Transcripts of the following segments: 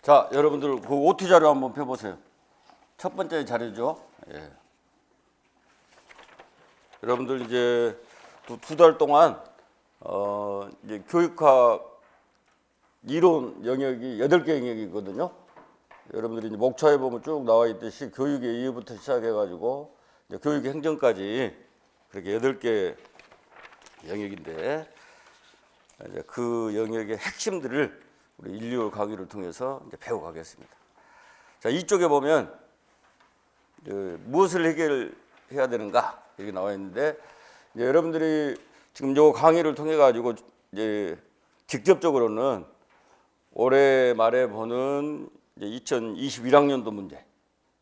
자, 여러분들 그 OT 자료 한번 펴보세요. 첫 번째 자료죠. 예. 여러분들 이제 두 달 동안 이제 교육학 이론 영역이 8개 영역이거든요. 여러분들이 이제 목차에 보면 쭉 나와 있듯이 교육의 이유부터 시작해가지고 이제 교육의 행정까지 그렇게 8개 영역인데 이제 그 영역의 핵심들을 우리 인류 강의를 통해서 이제 배워가겠습니다. 자, 이쪽에 보면 무엇을 해결해야 되는가 이렇게 나와 있는데 이제 여러분들이 지금 요 강의를 통해 가지고 이제 직접적으로는 올해 말에 보는 이제 2021학년도 문제,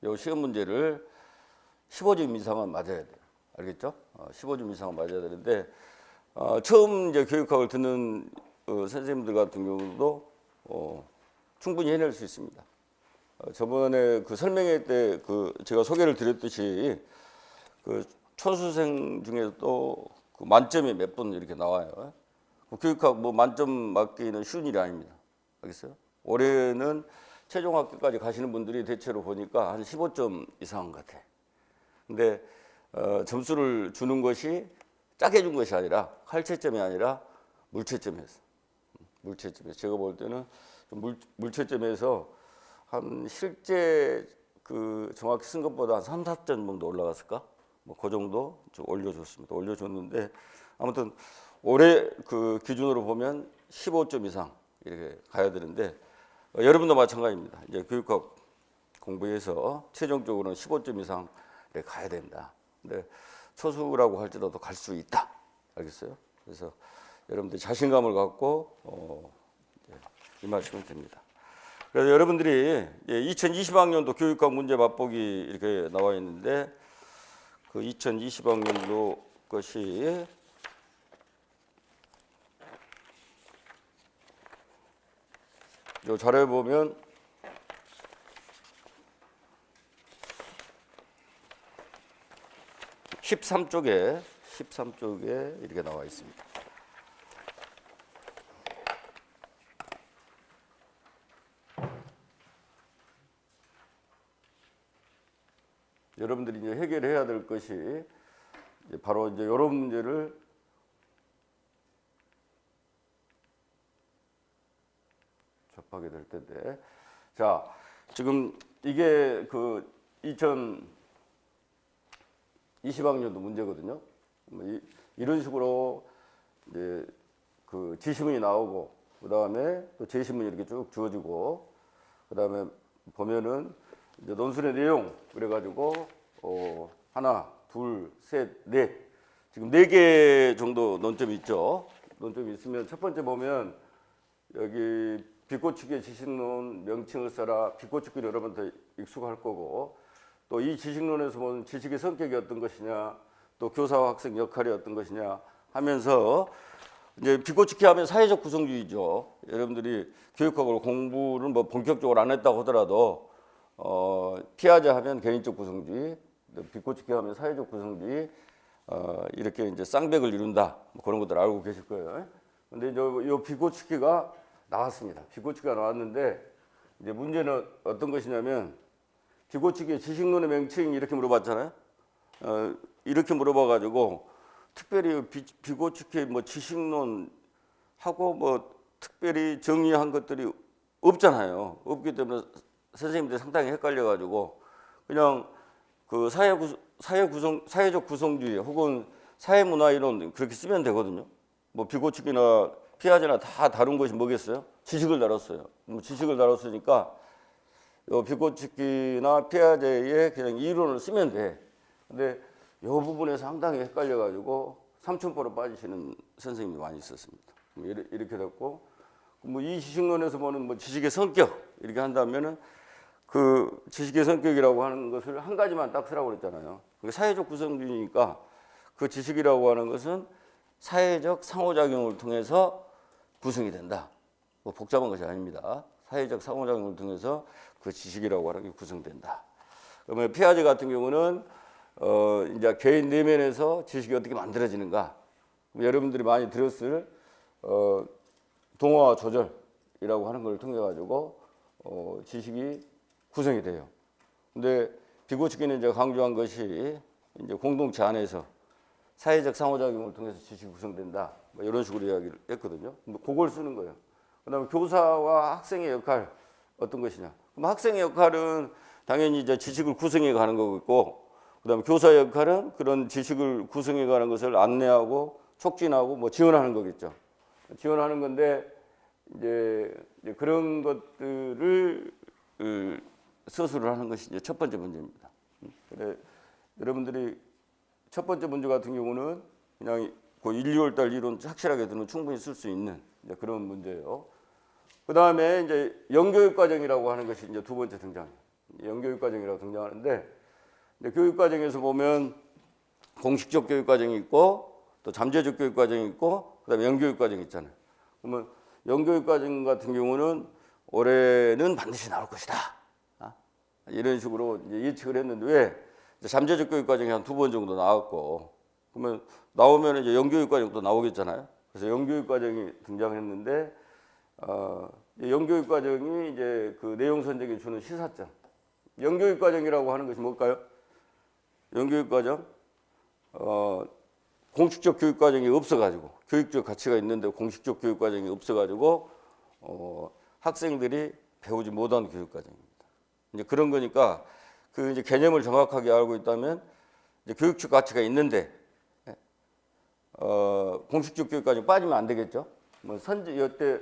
요 시험 문제를 15점 이상은 맞아야 돼요. 알겠죠? 15점 이상은 맞아야 되는데 처음 이제 교육학을 듣는 선생님들 같은 경우도 충분히 해낼 수 있습니다. 저번에 그 설명회 때 제가 소개를 드렸듯이 그 초수생 중에도 그 만점이 몇 분 이렇게 나와요. 교육학 뭐 만점 맞기는 쉬운 일이 아닙니다. 알겠어요? 올해는 최종 학교까지 가시는 분들이 대체로 보니까 한 15점 이상 같아. 근데 점수를 주는 것이 짜게 준 것이 아니라 칼채점이 아니라 물채점이었어. 물채점에서 제가 볼 때는 물채점에서 한 실제 그 정확히 쓴 것보다 한 3, 4점 정도 올라갔을까? 뭐 그 정도 좀 올려줬습니다. 올려줬는데 아무튼 올해 그 기준으로 보면 15점 이상 이렇게 가야 되는데 여러분도 마찬가지입니다. 이제 교육학 공부해서 최종적으로는 15점 이상 이렇게 가야 된다. 근데 초수라고 할지라도 갈 수 있다. 알겠어요? 그래서 여러분들 자신감을 갖고 임하시면 됩니다. 그래서 여러분들이 2020학년도 교육학 문제 맛보기 이렇게 나와 있는데 그 2020학년도 것이 요 자료에 보면 (13쪽에) 이렇게 나와 있습니다. 여러분들이 이제 해결해야 될 것이 이제 바로 이제 이런 문제를 접하게 될 텐데, 자, 지금 이게 그 2020학년도 문제거든요. 이런 식으로 이제 그 지시문이 나오고, 그 다음에 또 제시문이 이렇게 쭉 주어지고, 그 다음에 보면은 이제 논술의 내용 그래가지고 하나, 둘, 셋, 넷, 지금 4개 정도 논점이 있죠. 논점이 있으면 첫 번째 보면 여기 비꼬치기의 지식론 명칭을 써라. 비꼬치기는 여러분들 익숙할 거고, 또 이 지식론에서 보면 지식의 성격이 어떤 것이냐, 또 교사와 학생 역할이 어떤 것이냐 하면서 이제 비꼬치기 하면 사회적 구성주의죠. 여러분들이 교육학을 공부를 뭐 본격적으로 안 했다고 하더라도 피아제 하면 개인적 구성주의, 비꼬치기 하면 사회적 구성주의, 이렇게 이제 쌍벽을 이룬다. 뭐 그런 것들 알고 계실 거예요. 근데 이제 요 비꼬치기가 나왔습니다. 비꼬치기가 나왔는데 이제 문제는 어떤 것이냐면 비꼬치기의 지식론의 명칭 이렇게 물어봤잖아요. 이렇게 물어봐가지고 특별히 비꼬치기 뭐 지식론 하고 뭐 특별히 정의한 것들이 없잖아요. 없기 때문에 선생님들이 상당히 헷갈려가지고 그냥 그 사회적 구성주의 혹은 사회문화 이론 그렇게 쓰면 되거든요. 뭐 비꼬치기나 피아제나 다 다룬 것이 뭐겠어요? 지식을 다뤘어요. 뭐 지식을 다뤘으니까 요 비꼬치기나 피아제의 그냥 이론을 쓰면 돼. 근데 요 부분에 상당히 헷갈려가지고 삼천포로 빠지시는 선생님이 많이 있었습니다. 이렇게 됐고, 뭐 이 지식론에서 보는 뭐 지식의 성격 이렇게 한다면은 그 지식의 성격이라고 하는 것을 한 가지만 딱 쓰라고 그랬잖아요. 사회적 구성주의니까 그 지식이라고 하는 것은 사회적 상호작용을 통해서 구성이 된다. 뭐 복잡한 것이 아닙니다. 사회적 상호작용을 통해서 그 지식이라고 하는 게 구성된다. 그러면 피아제 같은 경우는 이제 개인 내면에서 지식이 어떻게 만들어지는가. 여러분들이 많이 들었을 동화 조절이라고 하는 걸 통해 가지고 지식이 구성이 돼요. 근데 비고치기는 이제 강조한 것이 이제 공동체 안에서 사회적 상호작용을 통해서 지식이 구성된다. 뭐 이런 식으로 이야기를 했거든요. 그걸 쓰는 거예요. 그다음에 교사와 학생의 역할 어떤 것이냐. 그럼 학생의 역할은 당연히 이제 지식을 구성해 가는 거고, 그다음에 교사의 역할은 그런 지식을 구성해 가는 것을 안내하고 촉진하고 뭐 지원하는 거겠죠. 지원하는 건데 이제 그런 것들을 서술을 하는 것이 이제 첫 번째 문제입니다. 그래 여러분들이 첫 번째 문제 같은 경우는 그냥 그 1, 2월 달 이론 확실하게 들으면 충분히 쓸 수 있는 그런 문제예요. 그 다음에 이제 영교육 과정이라고 하는 것이 이제 두 번째 등장해요. 영교육 과정이라고 등장하는데, 이제 교육 과정에서 보면 공식적 교육 과정이 있고 또 잠재적 교육 과정이 있고 그다음에 영교육 과정이 있잖아요. 그러면 영교육 과정 같은 경우는 올해는 반드시 나올 것이다. 이런 식으로 이제 예측을 했는데 왜 잠재적 교육 과정이 한 2번 정도 나왔고, 그러면 나오면 이제 영교육 과정도 나오겠잖아요. 그래서 영교육 과정이 등장했는데, 영교육 과정이 이제 그 내용 선정에 주는 시사점. 영교육 과정이라고 하는 것이 뭘까요? 영교육 과정, 공식적 교육 과정이 없어가지고 교육적 가치가 있는데 공식적 교육 과정이 없어가지고 학생들이 배우지 못한 교육 과정입니다. 이제 그런 거니까 그 이제 개념을 정확하게 알고 있다면 이제 교육적 가치가 있는데 공식적 교육 과정 빠지면 안 되겠죠. 뭐 이때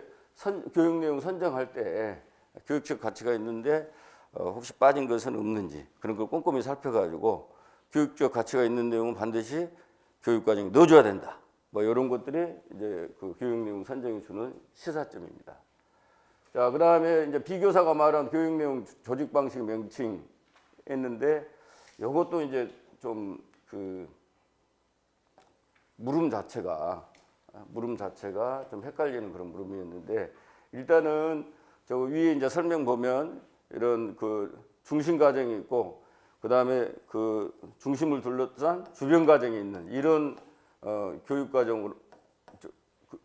교육 내용 선정할 때 교육적 가치가 있는데 혹시 빠진 것은 없는지 그런 걸 꼼꼼히 살펴가지고 교육적 가치가 있는 내용은 반드시 교육 과정에 넣어줘야 된다. 뭐 이런 것들이 이제 그 교육 내용 선정이 주는 시사점입니다. 자, 그 다음에 이제 비교사가 말한 교육 내용 조직 방식 명칭 했는데, 이것도 이제 좀 그 물음 자체가 좀 헷갈리는 그런 물음이었는데, 일단은 저 위에 이제 설명 보면 이런 그 중심 과정이 있고, 그 다음에 그 중심을 둘러싼 주변 과정이 있는 이런 교육 과정으로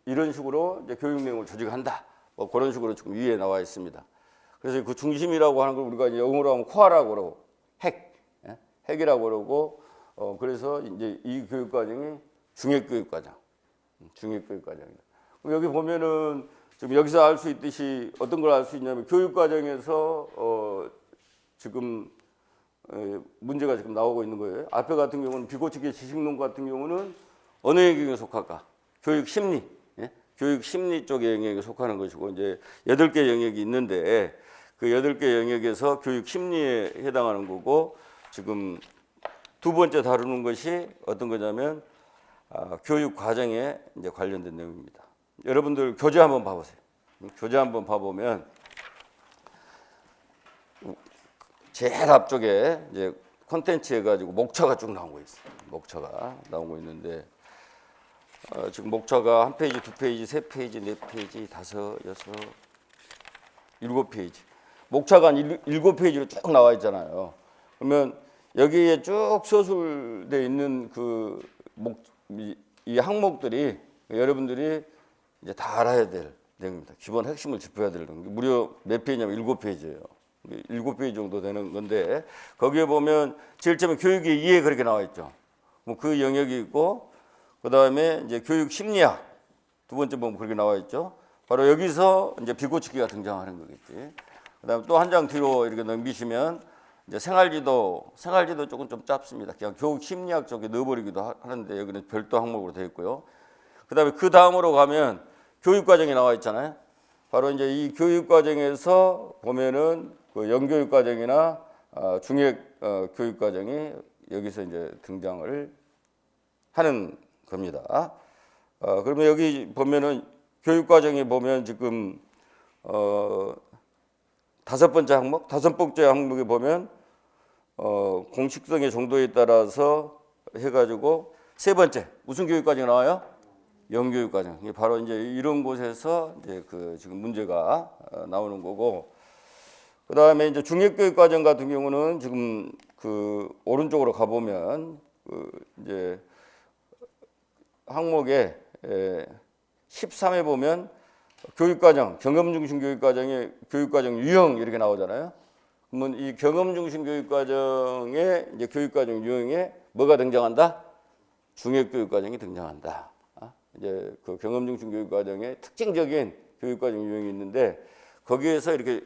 이런 식으로 이제 교육 내용을 조직한다. 뭐 그런 식으로 지금 위에 나와 있습니다. 그래서 그 중심이라고 하는 걸 우리가 이제 영어로 하면 코어라고 그러고 핵이라고 그러고, 그래서 이제 이 교육 과정이 중핵 교육 과정, 중핵 교육 과정입니다. 그럼 여기 보면은 지금 여기서 알 수 있듯이 어떤 걸 알 수 있냐면 교육 과정에서 지금 문제가 지금 나오고 있는 거예요. 앞에 같은 경우는 비고치기 지식론 같은 경우는 어느 영역에 속할까? 교육 심리, 교육 심리 쪽의 영역에 속하는 것이고, 이제 8개 영역이 있는데 그 8개 영역에서 교육 심리에 해당하는 거고, 지금 두 번째 다루는 것이 어떤 거냐면 교육 과정에 이제 관련된 내용입니다. 여러분들 교재 한번 봐보세요. 교재 한번 봐보면 제일 앞쪽에 이제 콘텐츠 해가지고 목차가 쭉 나온 거 있어요. 목차가 나오고 있는데 지금 목차가 한 페이지, 두 페이지, 세 페이지, 네 페이지, 다섯, 여섯, 7페이지. 목차가 한 7페이지로 쭉 나와 있잖아요. 그러면 여기에 쭉 서술되어 있는 이 항목들이 여러분들이 이제 다 알아야 될 내용입니다. 기본 핵심을 짚어야 될 내용. 무려 몇 페이지냐면 7페이지예요. 7페이지 정도 되는 건데, 거기에 보면 제일 처음에 교육의 이해 그렇게 나와 있죠. 뭐 그 영역이 있고, 그 다음에 이제 교육 심리학 두 번째 보면 그렇게 나와 있죠. 바로 여기서 이제 비고치기가 등장하는 거겠지. 그 다음에 또 한 장 뒤로 이렇게 넘기시면 이제 생활지도 조금 좀 짧습니다. 그냥 교육 심리학 쪽에 넣어버리기도 하는데 여기는 별도 항목으로 되어 있고요. 그 다음에 그 다음으로 가면 교육 과정이 나와 있잖아요. 바로 이제 이 교육 과정에서 보면은 그 영교육 과정이나 중핵 교육 과정이 여기서 이제 등장을 하는 겁니다. 그러면 여기 보면은 교육 과정에 보면 지금 다섯 번째 항목에 보면 공식성의 정도에 따라서 해가지고 세 번째 무슨 교육 과정이 나와요? 영교육 과정. 바로 이제 이런 곳에서 이제 그 지금 문제가 나오는 거고, 그 다음에 이제 중핵교육 과정 같은 경우는 지금 그 오른쪽으로 가보면 이제 항목에 13회 보면 교육과정, 경험 중심 교육과정의 교육과정 유형 이렇게 나오잖아요. 그러면 이 경험 중심 교육과정의 이제 교육과정 유형에 뭐가 등장한다? 중액교육과정이 등장한다. 이제 그 경험 중심 교육과정의 특징적인 교육과정 유형이 있는데 거기에서 이렇게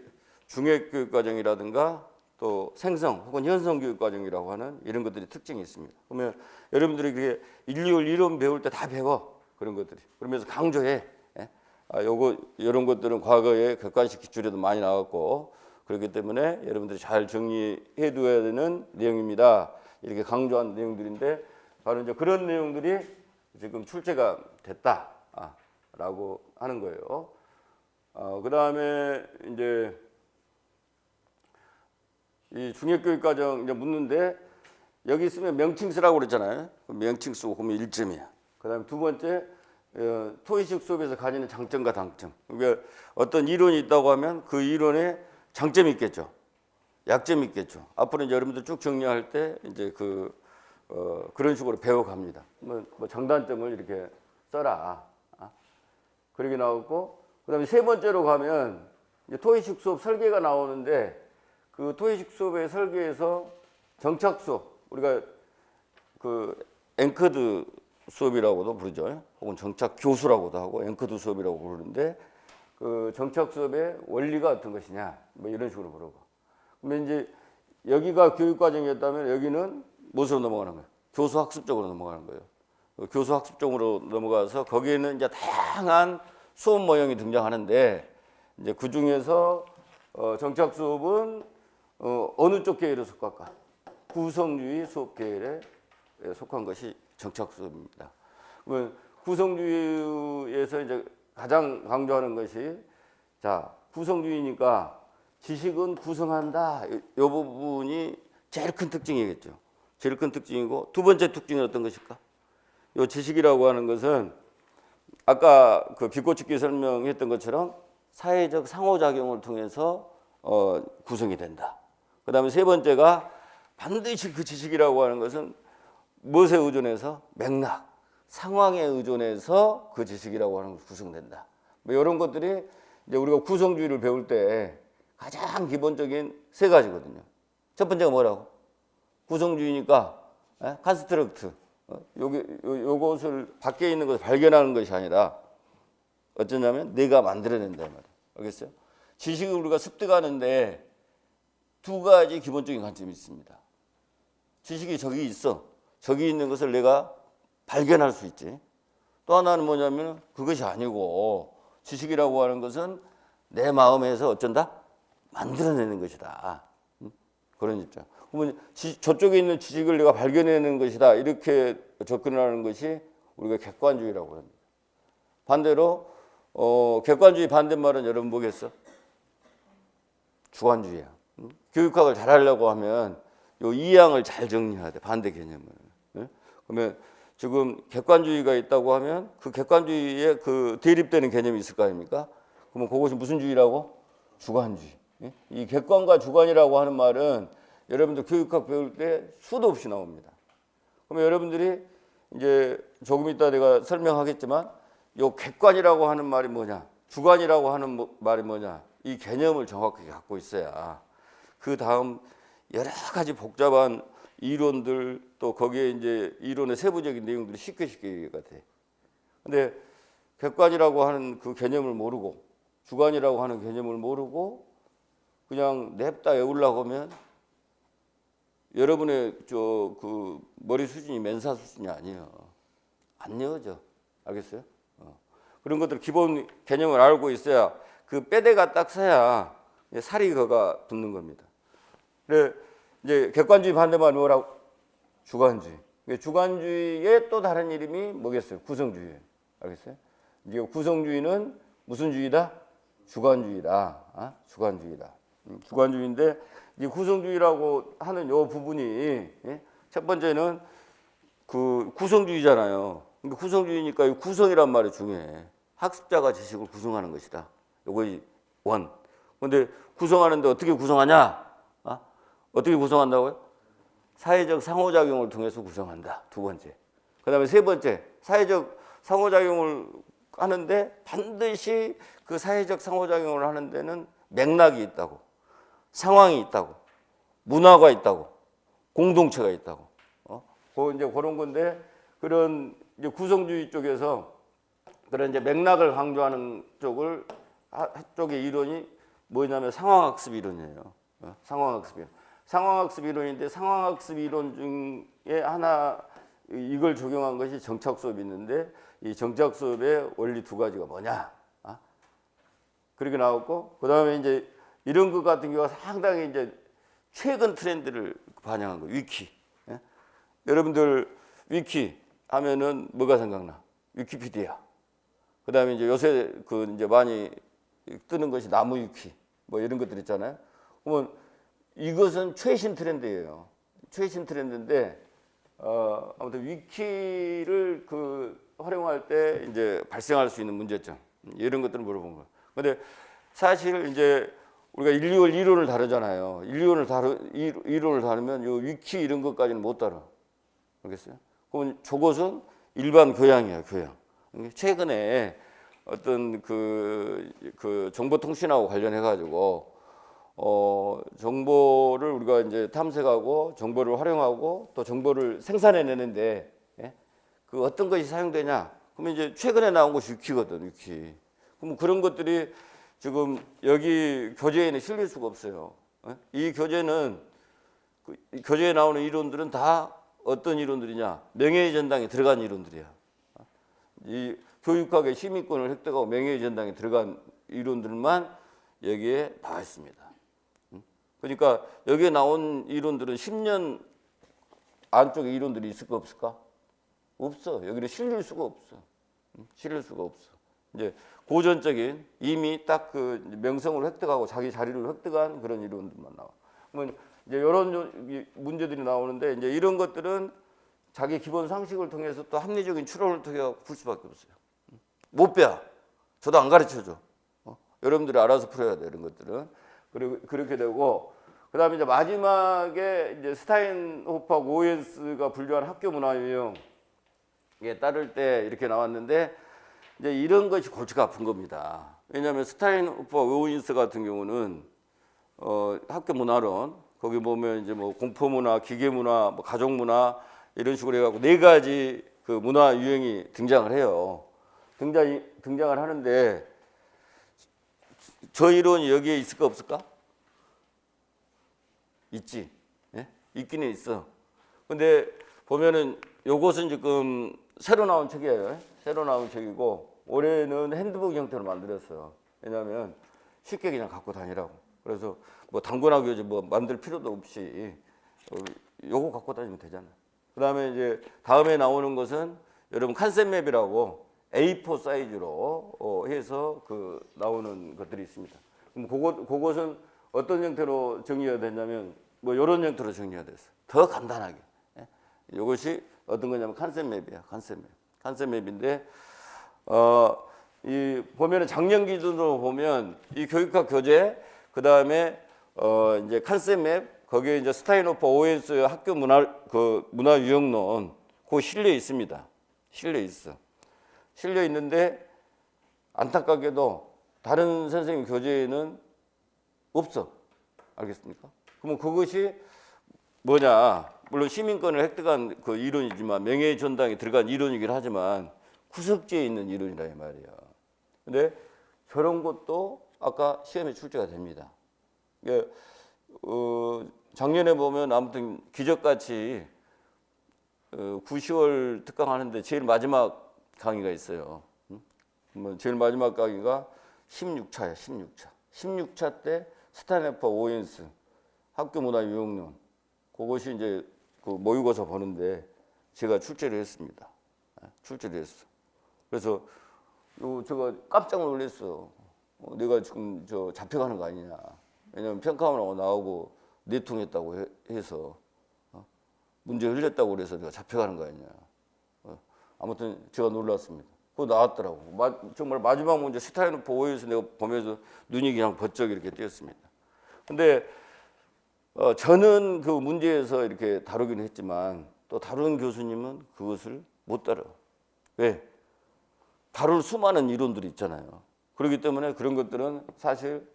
중액교육과정이라든가 또 생성 혹은 현성 교육과정이라고 하는 이런 것들이 특징이 있습니다. 그러면 여러분들이 그게 1, 2월 이론 배울 때 다 배워 그런 것들이. 그러면서 강조해. 요거 이런 것들은 과거에 객관식 기출에도 많이 나왔고 그렇기 때문에 여러분들이 잘 정리해 둬야 되는 내용입니다. 이렇게 강조한 내용들인데 바로 이제 그런 내용들이 지금 출제가 됐다라고 하는 거예요. 그 다음에 이제 이 중액교육과정 이제 묻는데 여기 있으면 명칭 쓰라고 그랬잖아요. 명칭 쓰고 그러면 1점이야. 그 다음에 두 번째 토의식 수업에서 가지는 장점과 단점. 그러니까 어떤 이론이 있다고 하면 그 이론에 장점이 있겠죠. 약점이 있겠죠. 앞으로 이제 여러분들 쭉 정리할 때 이제 그런 식으로 배워갑니다. 뭐 장단점을 이렇게 써라. 그렇게 나오고 그다음에 세 번째로 가면 이제 토의식 수업 설계가 나오는데 그 토의식 수업의 설계에서 정착 수업 우리가 그 앵커드 수업이라고도 부르죠. 혹은 정착 교수라고도 하고 앵커드 수업이라고 부르는데 그 정착 수업의 원리가 어떤 것이냐 뭐 이런 식으로 물어봐. 그러면 이제 여기가 교육과정이었다면 여기는 무엇으로 넘어가는 거예요? 교수학습적으로 넘어가는 거예요. 교수학습적으로 넘어가서 거기에는 이제 다양한 수업 모형이 등장하는데 이제 그 중에서 정착 수업은 어느 쪽 계열에 속할까? 구성주의 수업 계열에 속한 것이 정착 수업입니다. 그러면 구성주의에서 이제 가장 강조하는 것이 자 구성주의니까 지식은 구성한다. 이 부분이 제일 큰 특징이겠죠. 제일 큰 특징이고 두 번째 특징은 어떤 것일까? 이 지식이라고 하는 것은 아까 그 비꼬치기 설명했던 것처럼 사회적 상호작용을 통해서 구성이 된다. 그 다음에 세 번째가 반드시 그 지식이라고 하는 것은 무엇에 의존해서? 맥락, 상황에 의존해서 그 지식이라고 하는 것이 구성된다. 뭐 이런 것들이 이제 우리가 구성주의를 배울 때 가장 기본적인 세 가지거든요. 첫 번째가 뭐라고? 구성주의니까 컨스트럭트. 요것을 밖에 있는 것을 발견하는 것이 아니라 어쩌냐면 내가 만들어낸다 말이에요. 알겠어요? 지식을 우리가 습득하는데 두 가지 기본적인 관점이 있습니다. 지식이 저기 있어. 저기 있는 것을 내가 발견할 수 있지. 또 하나는 뭐냐면 그것이 아니고 지식이라고 하는 것은 내 마음에서 어쩐다? 만들어내는 것이다. 그런 입장. 그러면 저쪽에 있는 지식을 내가 발견해내는 것이다. 이렇게 접근하는 것이 우리가 객관주의라고 합니다. 반대로 객관주의 반대말은 여러분 뭐겠어? 주관주의야. 교육학을 잘하려고 하면 요 이항을 잘 정리해야 돼. 반대 개념을. 그러면 지금 객관주의가 있다고 하면 그 객관주의에 그 대립되는 개념이 있을 거 아닙니까? 그러면 그것이 무슨 주의라고? 주관주의. 이 객관과 주관이라고 하는 말은 여러분들 교육학 배울 때 수도 없이 나옵니다. 그러면 여러분들이 이제 조금 이따 내가 설명하겠지만 요 객관이라고 하는 말이 뭐냐, 주관이라고 하는 말이 뭐냐, 이 개념을 정확하게 갖고 있어야 그 다음 여러 가지 복잡한 이론들 또 거기에 이제 이론의 세부적인 내용들이 쉽게 이해가 돼. 근데 객관이라고 하는 그 개념을 모르고 주관이라고 하는 개념을 모르고 그냥 냅다 외우려고 하면 여러분의 그 머리 수준이 맨사 수준이 아니에요. 안 외워져. 알겠어요? 그런 것들 기본 개념을 알고 있어야 그 빼대가 딱 서야 살이 거가 붙는 겁니다. 그래 이제 객관주의 반대말이 뭐라고? 주관주의. 주관주의의 또 다른 이름이 뭐겠어요? 구성주의. 알겠어요? 이제 구성주의는 무슨 주의다? 주관주의다. 주관주의다. 주관주의인데 이 구성주의라고 하는 요 부분이 첫 번째는 그 구성주의잖아요. 그러니까 구성주의니까 이 구성이란 말이 중요해. 학습자가 지식을 구성하는 것이다. 요거 원. 근데 구성하는데 어떻게 구성하냐? 어떻게 구성한다고요? 사회적 상호작용을 통해서 구성한다. 두 번째. 그 다음에 세 번째. 사회적 상호작용을 하는데 반드시 그 사회적 상호작용을 하는 데는 맥락이 있다고, 상황이 있다고, 문화가 있다고, 공동체가 있다고. 이제 그런 건데, 그런 이제 구성주의 쪽에서 그런 이제 맥락을 강조하는 쪽의 이론이 뭐냐면 상황학습 이론이에요. 상황학습 이론. 상황학습 이론인데 상황학습 이론 중에 하나 이걸 적용한 것이 정착 수업이 있는데 이 정착 수업의 원리 두 가지가 뭐냐? 그렇게 나왔고 그다음에 이제 이런 것 같은 경우가 상당히 이제 최근 트렌드를 반영한 거 위키. 예? 여러분들 위키 하면은 뭐가 생각나? 위키피디아. 그다음에 이제 요새 그 이제 많이 뜨는 것이 나무 위키 뭐 이런 것들 있잖아요. 그러면 이것은 최신 트렌드예요. 최신 트렌드인데 아무튼 위키를 그 활용할 때 이제 발생할 수 있는 문제점 이런 것들을 물어본 거예요. 근데 사실 이제 우리가 인류월 이론을 다루잖아요. 이론을 다루면 요 위키 이런 것까지는 못 다뤄. 알겠어요? 그럼 저것은 일반 교양이에요, 교양. 최근에 어떤 그 정보통신하고 관련해 가지고 정보를 우리가 이제 탐색하고 정보를 활용하고 또 정보를 생산해내는데 예? 그 어떤 것이 사용되냐? 그러면 이제 최근에 나온 것이 위키거든, 위키. 그럼 그런 것들이 지금 여기 교재에는 실릴 수가 없어요. 예? 이 교재는 이 교재에 나오는 이론들은 다 어떤 이론들이냐? 명예의 전당에 들어간 이론들이야. 이 교육학의 시민권을 획득하고 명예의 전당에 들어간 이론들만 여기에 나와 있습니다. 그러니까 여기에 나온 이론들은 10년 안쪽에 이론들이 있을까 없을까? 없어. 여기는 실릴 수가 없어. 실릴 수가 없어. 이제 고전적인 이미 딱 그 명성을 획득하고 자기 자리를 획득한 그런 이론들만 나와. 그러면 이제 이런 문제들이 나오는데 이제 이런 것들은 자기 기본 상식을 통해서 또 합리적인 추론을 통해 풀 수밖에 없어요. 못 배워. 저도 안 가르쳐줘. 여러분들이 알아서 풀어야 돼, 이런 것들은. 그리고 그렇게 되고, 그 다음에 이제 마지막에 이제 스타인호프하고 오웬스가 분류한 학교 문화 유형에 따를 때 이렇게 나왔는데, 이제 이런 것이 골치가 아픈 겁니다. 왜냐하면 스타인호프와 오웬스 같은 경우는 학교 문화론, 거기 보면 이제 뭐 공포문화, 기계문화, 뭐 가족문화 이런 식으로 해갖고 네 가지 그 문화 유형이 등장을 해요. 등장을 하는데 저 이론이 여기에 있을까 없을까? 있지. 예? 있기는 있어. 근데 보면은 요것은 지금 새로 나온 책이에요. 새로 나온 책이고 올해는 핸드북 형태로 만들었어요. 왜냐하면 쉽게 그냥 갖고 다니라고. 그래서 뭐 단권화 교재 뭐 만들 필요도 없이 요거 갖고 다니면 되잖아. 그다음에 이제 다음에 나오는 것은 여러분 컨셉맵이라고 A4 사이즈로 해서 그 나오는 것들이 있습니다. 그럼 그것은 어떤 형태로 정리가 됐냐면 뭐 이런 형태로 정리가 됐어. 더 간단하게. 이것이 어떤 거냐면 컨셉맵이야. 컨셉맵인데 이 보면은 작년 기준으로 보면 이 교육학 교재 그다음에 이제 컨셉맵 거기에 이제 스타인호프 오웬스 학교 문화 유형론 그 실려 있습니다. 실려 있어. 실려 있는데 안타깝게도 다른 선생님 교재에는 없어. 알겠습니까? 그러면 그것이 뭐냐? 물론 시민권을 획득한 그 이론이지만 명예의 전당에 들어간 이론이긴 하지만 구석지에 있는 이론이라 이 말이야. 근데 저런 것도 아까 시험에 출제가 됩니다. 작년에 보면 아무튼 기적같이 9, 10월 특강하는데 제일 마지막 강의가 있어요. 제일 마지막 강의가 16차야, 16차. 16차 때 스타인호프 오웬스 학교 문화 유형론 그것이 이제 그 모의고사 보는데 제가 출제를 했습니다. 출제를 했어. 그래서 제가 깜짝 놀랐어. 내가 지금 잡혀가는 거 아니냐. 왜냐면 평가원하고 나오고 내통했다고 해서 문제 흘렸다고 그래서 내가 잡혀가는 거 아니냐. 아무튼 제가 놀랐습니다. 그거 나왔더라고. 정말 마지막 문제 스타인호프 오웬스 내가 보면서 눈이 그냥 번쩍 이렇게 띄었습니다. 근데 저는 그 문제에서 이렇게 다루긴 했지만 또 다른 교수님은 그것을 못 다뤄. 왜? 다룰 수많은 이론들이 있잖아요. 그렇기 때문에 그런 것들은 사실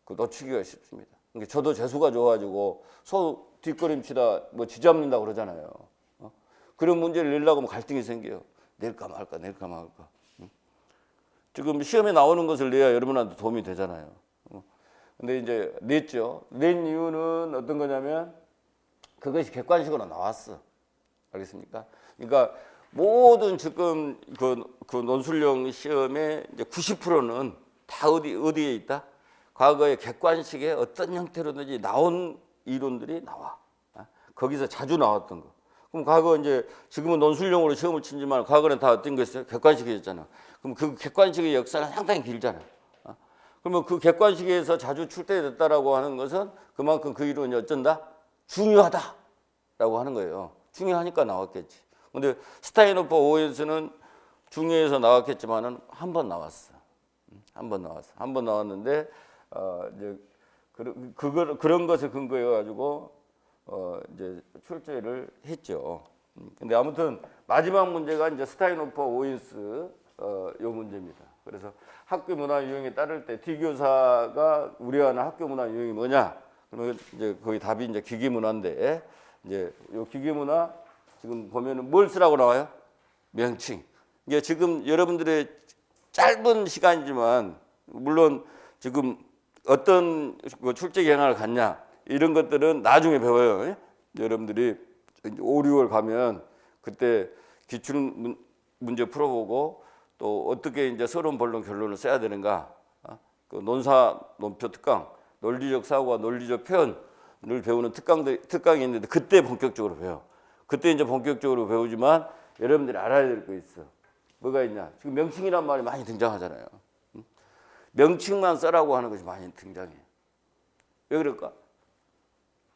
놓치기가 쉽습니다. 그러니까 저도 재수가 좋아가지고 소 뒷걸음치다 뭐 쥐잡는다 그러잖아요. 그런 문제를 내려고 하면 갈등이 생겨요. 낼까 말까, 낼까 말까. 지금 시험에 나오는 것을 내야 여러분한테 도움이 되잖아요. 근데 이제 냈죠. 낸 이유는 어떤 거냐면 그것이 객관식으로 나왔어. 알겠습니까? 그러니까 모든 지금 그 논술형 시험의 이제 90%는 다 어디에 있다? 과거의 객관식의 어떤 형태로든지 나온 이론들이 나와. 거기서 자주 나왔던 거. 그럼 과거 이제 지금은 논술형으로 시험을 치지만 과거는 다 어떤 거였어요? 객관식이었잖아. 그럼 그 객관식의 역사는 상당히 길잖아요. 그러면 그 객관식에서 자주 출제됐다라고 하는 것은 그만큼 그 이론이 어쩐다? 중요하다라고 하는 거예요. 중요하니까 나왔겠지. 근데 스타인호퍼 오웬스는 중요해서 나왔겠지만은 한 번 나왔어. 한 번 나왔어. 한 번 나왔는데 이제 그런 것을 근거해 가지고 이제 출제를 했죠. 근데 아무튼 마지막 문제가 이제 스타인호퍼 오웬스 요 문제입니다. 그래서 학교 문화 유형에 따를 때 D교사가 우려하는 학교 문화 유형이 뭐냐? 그러면 이제 거기 답이 이제 기계 문화인데 이제 요 기계 문화 지금 보면은 뭘 쓰라고 나와요? 명칭. 이게 지금 여러분들의 짧은 시간이지만 물론 지금 어떤 출제 경향을 갖냐 이런 것들은 나중에 배워요. 여러분들이 5, 6월 가면 그때 기출 문제 풀어보고 또 어떻게 이제 서론, 본론, 결론을 써야 되는가. 그 논사, 논표, 특강, 논리적 사고와 논리적 표현을 배우는 특강이 있는데 그때 본격적으로 배워. 그때 이제 본격적으로 배우지만 여러분들이 알아야 될 거 있어. 뭐가 있냐? 지금 명칭이란 말이 많이 등장하잖아요. 명칭만 써라고 하는 것이 많이 등장해요. 왜 그럴까?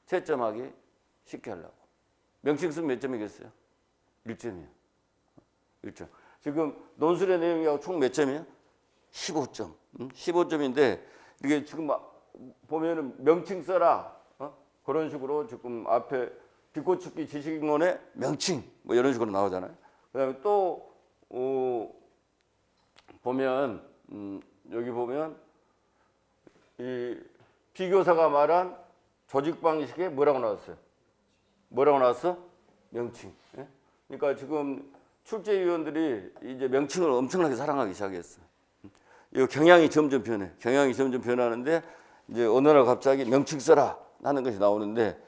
채점하기 쉽게 하려고. 명칭 쓰면 몇 점이겠어요? 1점이에요. 1점. 지금 논술의 내용이 총 몇 점이에요? 15점. 15점인데 이게 지금 보면은 명칭 써라. 그런 식으로 지금 앞에 뒷고축기 지식인론의 명칭 뭐 이런 식으로 나오잖아요. 그다음에 또 보면 여기 보면 이 비교사가 말한 조직 방식에 뭐라고 나왔어요? 뭐라고 나왔어? 명칭. 예? 그러니까 지금 출제위원들이 이제 명칭을 엄청나게 사랑하기 시작했어. 이 경향이 점점 변해. 경향이 점점 변하는데 이제 어느 날 갑자기 명칭 써라 하는 것이 나오는데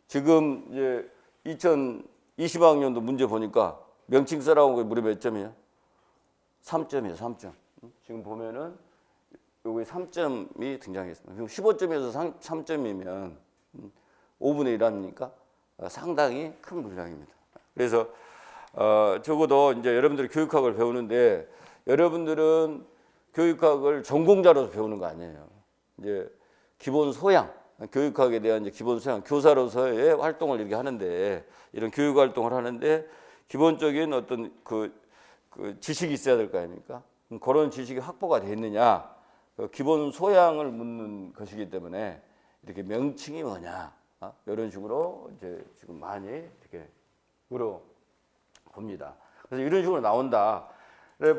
지금 이제 2020학년도 문제 보니까 명칭 써라고 한 게 무려 몇 점이에요? 3점이에요. 3점. 지금 보면은 여기 3점이 등장했습니다. 15점에서 3점이면 5분의 1 아닙니까? 상당히 큰 분량입니다. 그래서 적어도 이제 여러분들이 교육학을 배우는데 여러분들은 교육학을 전공자로서 배우는 거 아니에요. 이제 기본 소양, 교육학에 대한 이제 기본 소양, 교사로서의 활동을 이렇게 하는데 이런 교육 활동을 하는데 기본적인 어떤 그 지식이 있어야 될 거 아닙니까? 그런 지식이 확보가 되어 있느냐, 그 기본 소양을 묻는 것이기 때문에 이렇게 명칭이 뭐냐 이런 식으로 이제 지금 많이 이렇게 물어봅니다. 그래서 이런 식으로 나온다.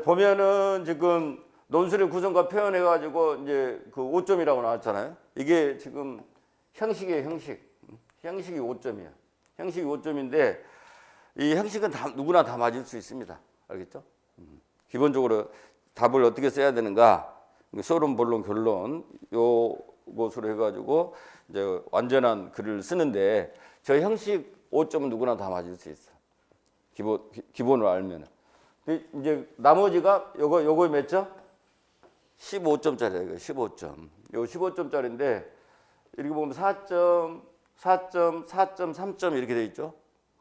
보면은 지금 논술의 구성과 표현해 가지고 이제 그 5점이라고 나왔잖아요. 이게 지금 형식이에요, 형식. 형식이 5점이야. 형식이 5점인데 이 형식은 누구나 다 맞을 수 있습니다. 알겠죠? 기본적으로 답을 어떻게 써야 되는가? 서론, 본론, 결론 요것으로 해가지고 이제 완전한 글을 쓰는데 저 형식 5점은 누구나 다 맞을 수 있어. 기본을 알면. 이제 나머지가 요거 몇 점? 15점짜리예요. 이거 15점. 요 15점짜리인데 이렇게 보면 4점, 4점, 4점, 3점 이렇게 돼 있죠.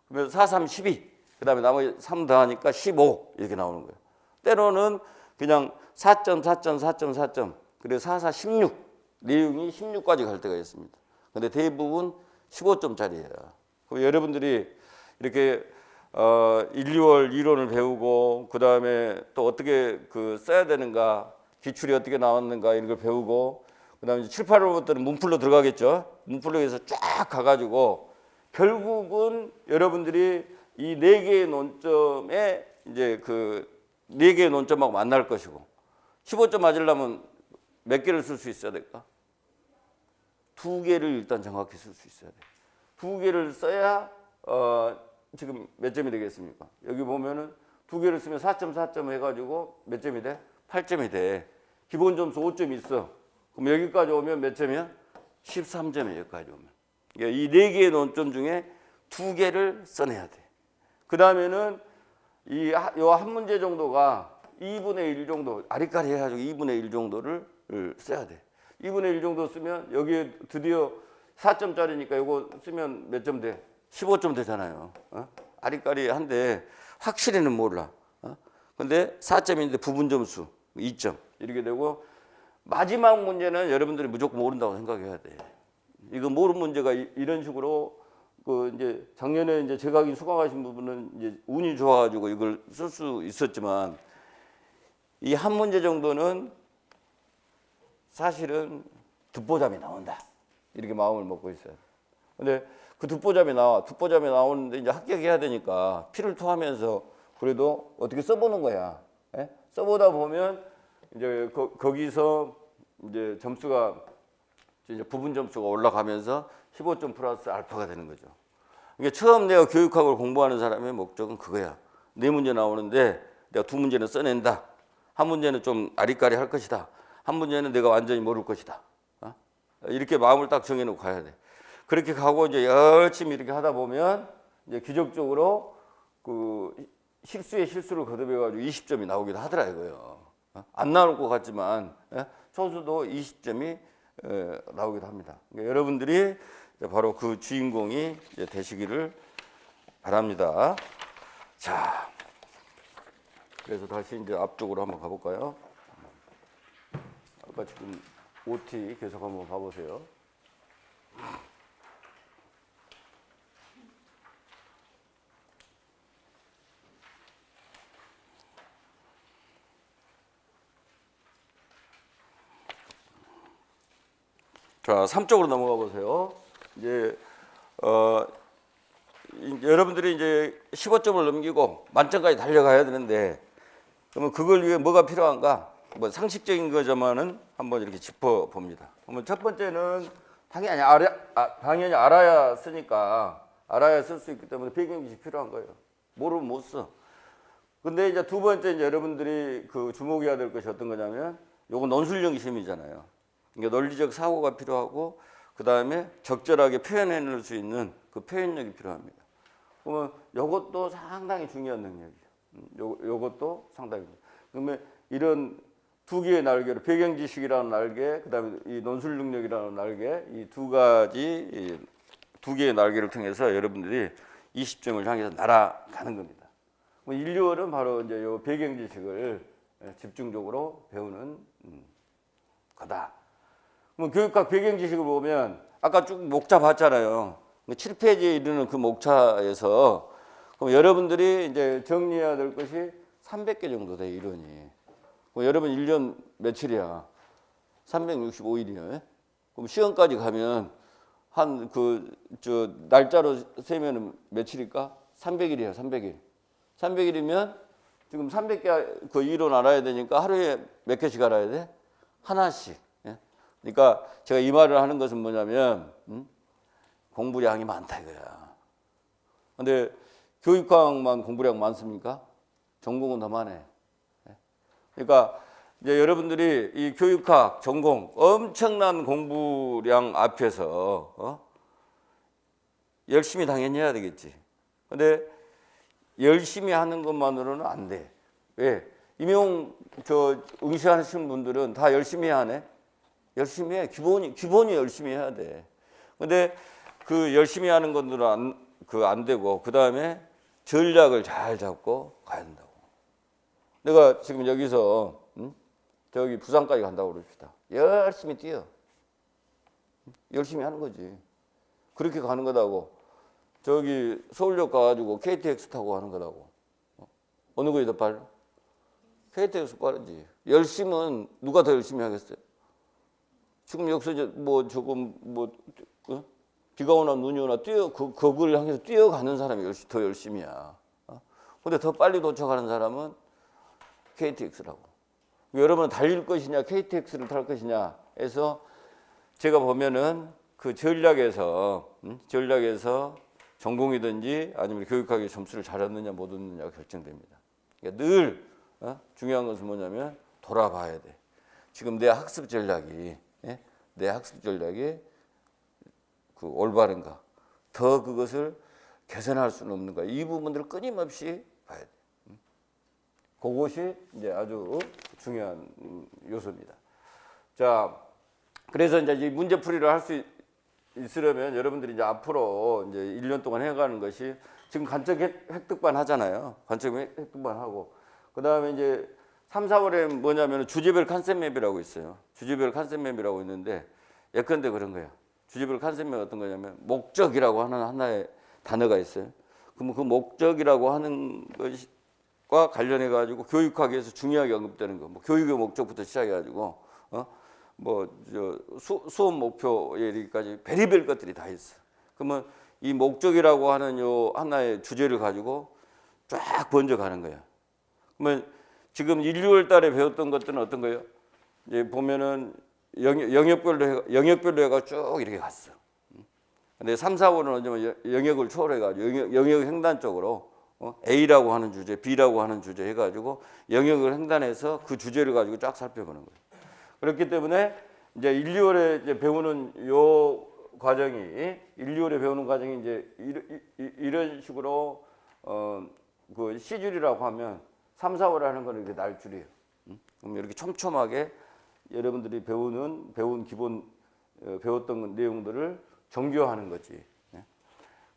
그러면 4, 3, 12. 그다음에 나머지 3 더하니까 15 이렇게 나오는 거예요. 때로는 그냥 4점, 4점, 4점, 4점. 그래서 4, 4, 16. 내용이 16까지 갈 때가 있습니다. 근데 대부분 15점짜리예요. 그럼 여러분들이 이렇게 1, 2월 이론을 배우고 그다음에 또 어떻게 써야 되는가, 기출이 어떻게 나왔는가 이런 걸 배우고 그다음에 7, 8월부터는 문풀로 들어가겠죠. 문풀로에서 쫙 가가지고 결국은 여러분들이 이 4개의 논점에 이제 4개의 논점하고 만날 것이고 15점 맞으려면 몇 개를 쓸 수 있어야 될까? 2개를 일단 정확히 쓸 수 있어야 돼. 2개를 써야 지금 몇 점이 되겠습니까? 여기 보면은 2개를 쓰면 4.4점 해가지고 몇 점이 돼? 8점이 돼. 기본 점수 5점 있어. 그럼 여기까지 오면 몇 점이야? 13점이에요. 여기까지 오면. 그러니까 이 4개의 논점 중에 2개를 써내야 돼. 그 다음에는 요 한 문제 정도가 2분의 1 정도, 아리까리 해가지고 2분의 1 정도를 써야 돼. 2분의 1 정도 쓰면 여기에 드디어 4점짜리니까 이거 쓰면 몇 점 돼? 15점 되잖아요. 아리까리한데 확실히는 몰라. 근데 4점인데 부분 점수 2점 이렇게 되고 마지막 문제는 여러분들이 무조건 모른다고 생각해야 돼. 이거 모르는 문제가 이런 식으로 그 이제 작년에 이제 제각인 수강하신 부분은 이제 운이 좋아가지고 이걸 쓸 수 있었지만 이 한 문제 정도는 사실은 듣보잡이 나온다. 이렇게 마음을 먹고 있어요. 근데 그 듣보잡이 나오는데 이제 합격해야 되니까 피를 토하면서 그래도 어떻게 써보는 거야. 예? 써보다 보면 이제 거기서 이제 점수가 이제 부분 점수가 올라가면서 15점 플러스 알파가 되는 거죠. 그러니까 처음 내가 교육학을 공부하는 사람의 목적은 그거야. 4문제 나오는데 내가 2문제는 써낸다. 한 문제는 좀 아리까리 할 것이다. 한 문제는 내가 완전히 모를 것이다. 이렇게 마음을 딱 정해놓고 가야 돼. 그렇게 가고 이제 열심히 이렇게 하다 보면 이제 기적적으로 그 실수에 실수를 거듭해가지고 20점이 나오기도 하더라 이거요. 안 나올 것 같지만 초수도 20점이 나오기도 합니다. 그러니까 여러분들이 바로 그 주인공이 되시기를 바랍니다. 자, 그래서 다시 이제 앞쪽으로 한번 가볼까요? 아까 지금 OT 계속 한번 봐보세요. 자, 3쪽으로 넘어가 보세요. 이제 여러분들이 이제 15점을 넘기고 만점까지 달려가야 되는데 그러면 그걸 위해 뭐가 필요한가? 뭐 상식적인 거지만은 한번 이렇게 짚어 봅니다. 그러면 첫 번째는 당연히 알아야 쓰니까 알아야 쓸 수 있기 때문에 배경지식 필요한 거예요. 모르면 못 써. 근데 이제 두 번째 이제 여러분들이 그 주목해야 될 것이 어떤 거냐면 요거 논술형 시험이잖아요. 그러니까 논리적 사고가 필요하고 그 다음에 적절하게 표현해낼 수 있는 그 표현력이 필요합니다. 그러면 요것도 상당히 중요한 능력이죠. 요것도 상당히. 그러면 이런 2개의 날개로 배경지식이라는 날개, 그 다음에 이 논술 능력이라는 날개, 이 2가지 2개의 날개를 통해서 여러분들이 20점을 향해서 날아가는 겁니다. 인류어는 바로 이제 요 배경지식을 집중적으로 배우는 거다. 그럼 교육학 배경지식을 보면 아까 쭉 목차 봤잖아요. 7페이지에 이르는 그 목차에서 그럼 여러분들이 이제 정리해야 될 것이 300개 정도 돼, 이론이. 그럼 여러분 1년 며칠이야? 365일이요. 그럼 시험까지 가면 한 날짜로 세면은 며칠일까? 300일이야, 300일. 300일이면 지금 300개 그 이론 알아야 되니까 하루에 몇 개씩 알아야 돼? 하나씩. 그러니까 제가 이 말을 하는 것은 뭐냐면 공부량이 많다 이거야. 근데 교육학만 공부량 많습니까? 전공은 더 많아. 그러니까 이제 여러분들이 이 교육학 전공 엄청난 공부량 앞에서 열심히 당연히 해야 되겠지. 근데 열심히 하는 것만으로는 안 돼. 왜? 임용 응시하시는 분들은 다 열심히 하네. 열심히 해. 기본이 열심히 해야 돼. 근데 그 열심히 하는 것들은 안 되고, 그 다음에 전략을 잘 잡고 가야 된다고. 내가 지금 여기서, 저기 부산까지 간다고 그럽시다. 열심히 뛰어. 열심히 하는 거지. 그렇게 가는 거다고. 저기 서울역 가가지고 KTX 타고 가는 거다고. 어느 거이 더 빨라? KTX 빠르지. 열심은 누가 더 열심히 하겠어요? 지금 여기서 이제 비가 오나 눈이 오나 그걸 향해서 뛰어가는 사람이 더 열심이야. 근데 더 빨리 도착하는 사람은 KTX라고. 여러분은 달릴 것이냐 KTX를 탈 것이냐 해서 제가 보면은 그 전략에서 전공이든지 아니면 교육학의 점수를 잘 얻느냐 못 얻느냐가 결정됩니다. 그러니까 늘 중요한 것은 뭐냐면 돌아봐야 돼. 지금 내 학습 전략이 그 올바른가, 더 그것을 개선할 수는 없는가, 이 부분들을 끊임없이 봐야 돼. 그것이 이제 아주 중요한 요소입니다. 자, 그래서 이제 이 문제풀이를 할 수 있으려면 여러분들이 이제 앞으로 이제 1년 동안 해가는 것이 지금 관점 획득반 하잖아요. 관점 획득반 하고 그 다음에 이제 3, 4월에 뭐냐면 주제별 컨셉 맵이라고 있어요. 주제별 컨셉 맵이라고 있는데 예컨대 그런 거예요. 주제별 컨셉 맵 어떤 거냐면 목적이라고 하는 하나의 단어가 있어요. 그러면 그 목적이라고 하는 것과 관련해 가지고 교육학에서 중요하게 언급되는 거, 뭐 교육의 목적부터 시작해 가지고 수업 목표에 이르기까지 별의별 것들이 다 있어. 그러면 이 목적이라고 하는 요 하나의 주제를 가지고 쫙 번져가는 거야. 그러면 지금 1, 2월 달에 배웠던 것들은 어떤 거예요? 이제 보면은 영역별로 해가 쭉 이렇게 갔어. 근데 3, 4월은 영역을 초월해가지고 영역 횡단 쪽으로 A라고 하는 주제, B라고 하는 주제 해가지고 영역을 횡단해서 그 주제를 가지고 쫙 살펴보는 거예요. 그렇기 때문에 이제 1, 2월에 이제 배우는 요 과정이 1, 2월에 배우는 과정이 이제 이런 식으로 그 C줄이라고 하면 3, 4월에 하는 거는 이렇게 날줄이에요. 그럼 이렇게 촘촘하게 여러분들이 배운 기본 배웠던 내용들을 정교화하는 거지.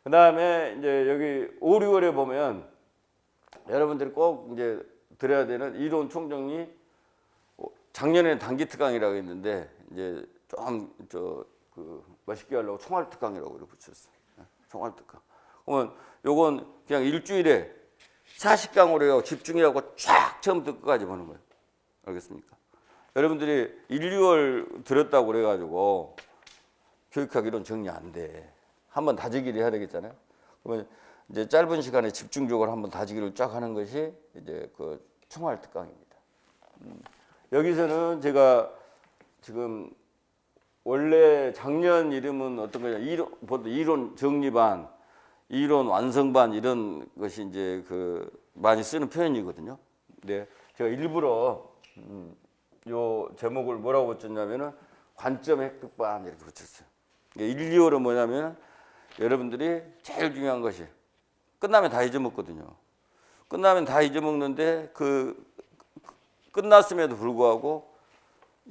그 다음에 이제 여기 5, 6월에 보면 여러분들이 꼭 이제 들어야 되는 이론 총정리. 작년에는 단기 특강이라고 했는데 이제 좀 멋있게 하려고 총알 특강이라고 이렇게 붙였어. 총알 특강. 그러면 요건 그냥 일주일에 40강으로 해요. 집중해갖고 쫙 처음부터 끝까지 보는 거예요. 알겠습니까? 여러분들이 1, 2월 들었다고 그래가지고 교육학 이론 정리 안 돼. 한번 다지기를 해야 되겠잖아요. 그러면 이제 짧은 시간에 집중적으로 한번 다지기를 쫙 하는 것이 이제 그 총알 특강입니다. 여기서는 제가 지금 원래 작년 이름은 어떤 거냐, 이론 정리반, 이론 완성반 이런 것이 이제 그 많이 쓰는 표현이거든요. 근데 제가 일부러 요 제목을 뭐라고 붙였냐면은 관점 획득반 이렇게 붙였어요. 1, 2월은 뭐냐면 여러분들이 제일 중요한 것이 끝나면 다 잊어먹거든요. 끝나면 다 잊어먹는데 끝났음에도 불구하고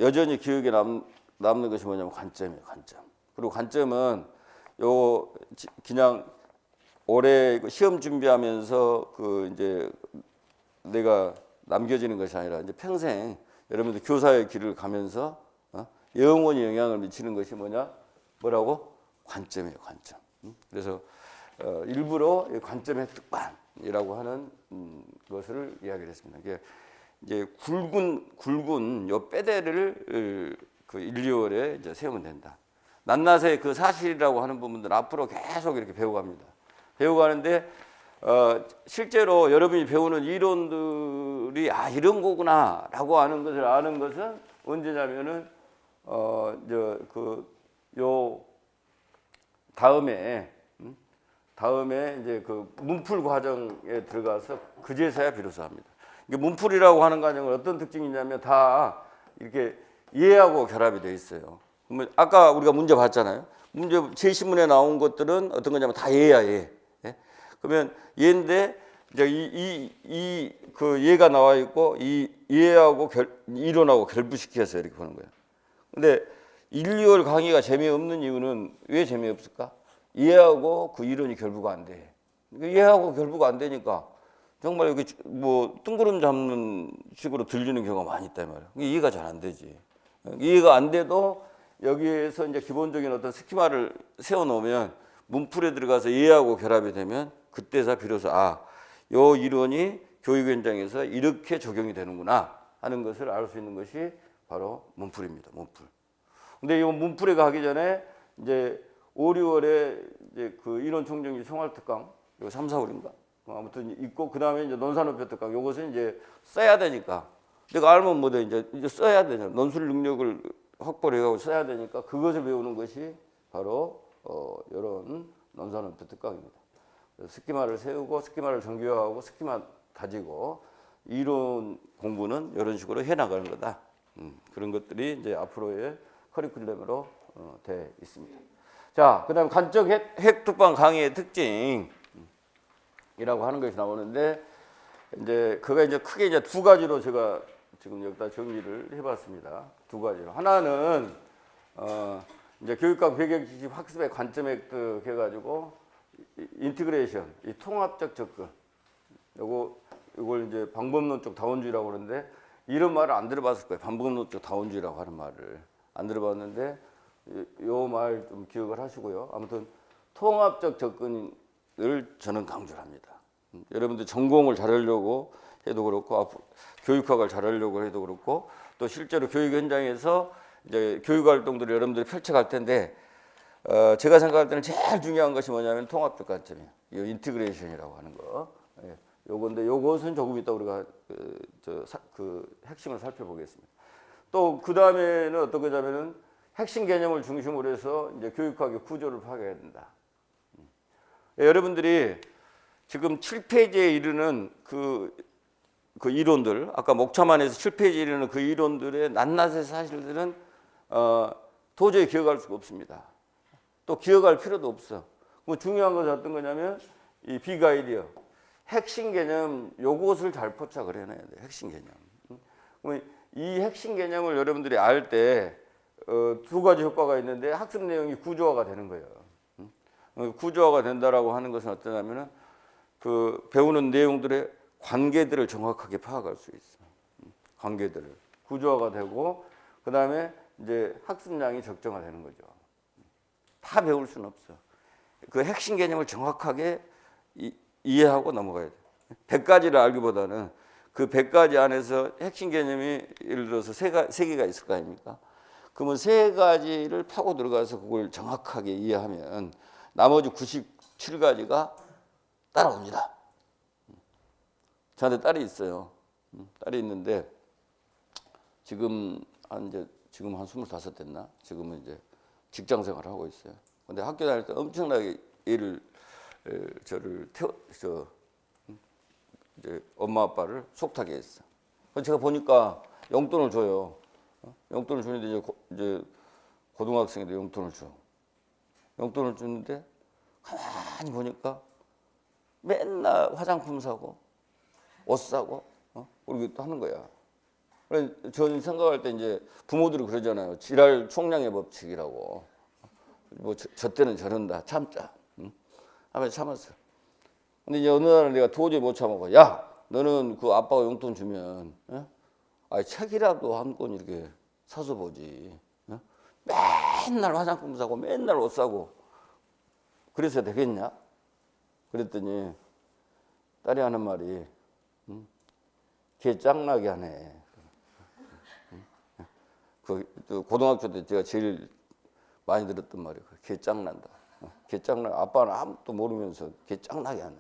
여전히 기억에 남는 것이 뭐냐면 관점이에요. 관점. 그리고 관점은 그냥 올해 시험 준비하면서 이제 내가 남겨지는 것이 아니라 이제 평생 여러분들 교사의 길을 가면서 영원히 영향을 미치는 것이 뭐라고? 관점이에요. 관점. 그래서 일부러 관점 획득반이라고 하는 것을 이야기를 했습니다. 이게 이제 굵은 요 빼대를 그 1, 2월에 이제 세우면 된다. 낱낱의 그 사실이라고 하는 부분들 앞으로 계속 이렇게 배워갑니다. 배워가는데 실제로 여러분이 배우는 이론들이 이런 거구나라고 아는 것은 언제냐면은 요 다음에 이제 그 문풀 과정에 들어가서 그제서야 비로소 합니다. 문풀이라고 하는 과정은 어떤 특징이 있냐면 다 이렇게 예하고 결합이 되어 있어요. 그러면 아까 우리가 문제 봤잖아요. 문제 제시문에 나온 것들은 어떤 거냐면 다 예야, 예. 그러면 예인데 이제 그 예가 나와 있고 이 예하고 이론하고 결부시켜서 이렇게 보는 거예요. 근데 1, 2월 강의가 재미없는 이유는 왜 재미없을까? 예하고 그 이론이 결부가 안 돼. 예하고 결부가 안 되니까 정말 여기 뭐 뜬구름 잡는 식으로 들리는 경우가 많이 있단 말이에요. 이해가 잘 안 되지. 이해가 안 돼도 여기에서 이제 기본적인 어떤 스키마를 세워놓으면 문풀에 들어가서 이해하고 결합이 되면 그때서 비로소 요 이론이 교육 현장에서 이렇게 적용이 되는구나 하는 것을 알 수 있는 것이 바로 문풀입니다. 문풀. 근데 이 문풀에 가기 전에 이제 5, 6월에 이제 그 이론 총정리 총알 특강, 이거 3, 4월인가? 아무튼 있고, 그 다음에 이제 논산업협특강, 요것은 이제 써야 되니까. 내가 알면 뭐돼, 이제 써야 되잖아. 논술 능력을 확보를 해가고 써야 되니까 그것을 배우는 것이 바로, 이런 논산업협특강입니다. 스키마를 세우고, 스키마를 정교화하고, 스키마 다지고, 이론 공부는 이런 식으로 해 나가는 거다. 그런 것들이 이제 앞으로의 커리큘럼으로 돼 있습니다. 자, 그다음 간접 핵특강 강의의 특징이라고 하는 것이 나오는데, 이제 그가 이제 크게 이제 두 가지로 제가 지금 여기다 정리를 해봤습니다. 두 가지로. 하나는 이제 교육과 배경지식 학습의 관점 획득 해가지고 인티그레이션, 이 통합적 접근. 이걸 이제 방법론적 다원주의라고 그러는데, 이런 말을 안 들어봤을 거예요. 방법론적 다원주의라고 하는 말을 안 들어봤는데, 요 말 좀 기억을 하시고요. 아무튼 통합적 접근을 저는 강조를 합니다. 여러분들 전공을 잘하려고 해도 그렇고, 교육학을 잘하려고 해도 그렇고, 또 실제로 교육 현장에서 이제 교육 활동들을 여러분들이 펼쳐갈 텐데, 제가 생각할 때는 제일 중요한 것이 뭐냐면 통합적 관점이에요. 이 인티그레이션이라고 하는 거. 예, 요건데, 요것은 조금 이따 우리가 그 핵심을 살펴보겠습니다. 또 그 다음에는 어떤 거냐면은 핵심 개념을 중심으로 해서 이제 교육학의 구조를 파악해야 된다. 여러분들이 지금 7페이지에 이르는 그 이론들, 아까 목차만에서 7페이지에 이르는 그 이론들의 낱낱의 사실들은 도저히 기억할 수가 없습니다. 또 기억할 필요도 없어. 뭐 중요한 것은 어떤 거냐면 이 빅 아이디어, 핵심 개념, 요것을 잘 포착을 해놔야 돼. 핵심 개념. 그러면 이 핵심 개념을 여러분들이 알 때 두 가지 효과가 있는데, 학습 내용이 구조화가 되는 거예요. 구조화가 된다라고 하는 것은 어떠냐면은 그 배우는 내용들의 관계들을 정확하게 파악할 수 있어. 관계들을 구조화가 되고, 그 다음에 이제 학습량이 적정화되는 거죠. 다 배울 수는 없어. 그 핵심 개념을 정확하게 이해하고 넘어가야 돼. 100가지를 알기보다는 그 100가지 안에서 핵심 개념이 예를 들어서 세 개가 있을 거 아닙니까? 그러면 세 가지를 파고 들어가서 그걸 정확하게 이해하면 나머지 97가지가 따라옵니다. 저한테 딸이 있어요. 딸이 있는데 지금 한 25 됐나? 지금은 이제 직장 생활을 하고 있어요. 근데 학교 다닐 때 엄청나게 저를 이제 엄마 아빠를 속타게 했어. 그래서 제가 보니까 용돈을 줘요. 용돈을 주는데 이제 고등학생인데 용돈을 줘. 용돈을 주는데 가만히 보니까 맨날 화장품 사고 옷 사고 그러고 또 하는 거야. 그래서 저는 생각할 때 이제 부모들이 그러잖아요. 지랄 총량의 법칙이라고. 뭐 저 때는 저런다. 참자. 하면서 참았어. 근데 이제 어느 날은 내가 도저히 못 참아가. 야, 너는 그 아빠가 용돈 주면, 책이라도 한 권 이렇게 사서 보지. 맨날 화장품 사고, 맨날 옷 사고. 그래서 되겠냐? 그랬더니 딸이 하는 말이, 걔 짱나게 하네. 그 고등학교 때 제가 제일 많이 들었던 말이에요. 걔 짱난다. 걔 짱나. 아빠는 아무것도 모르면서 걔 짱나게 하네.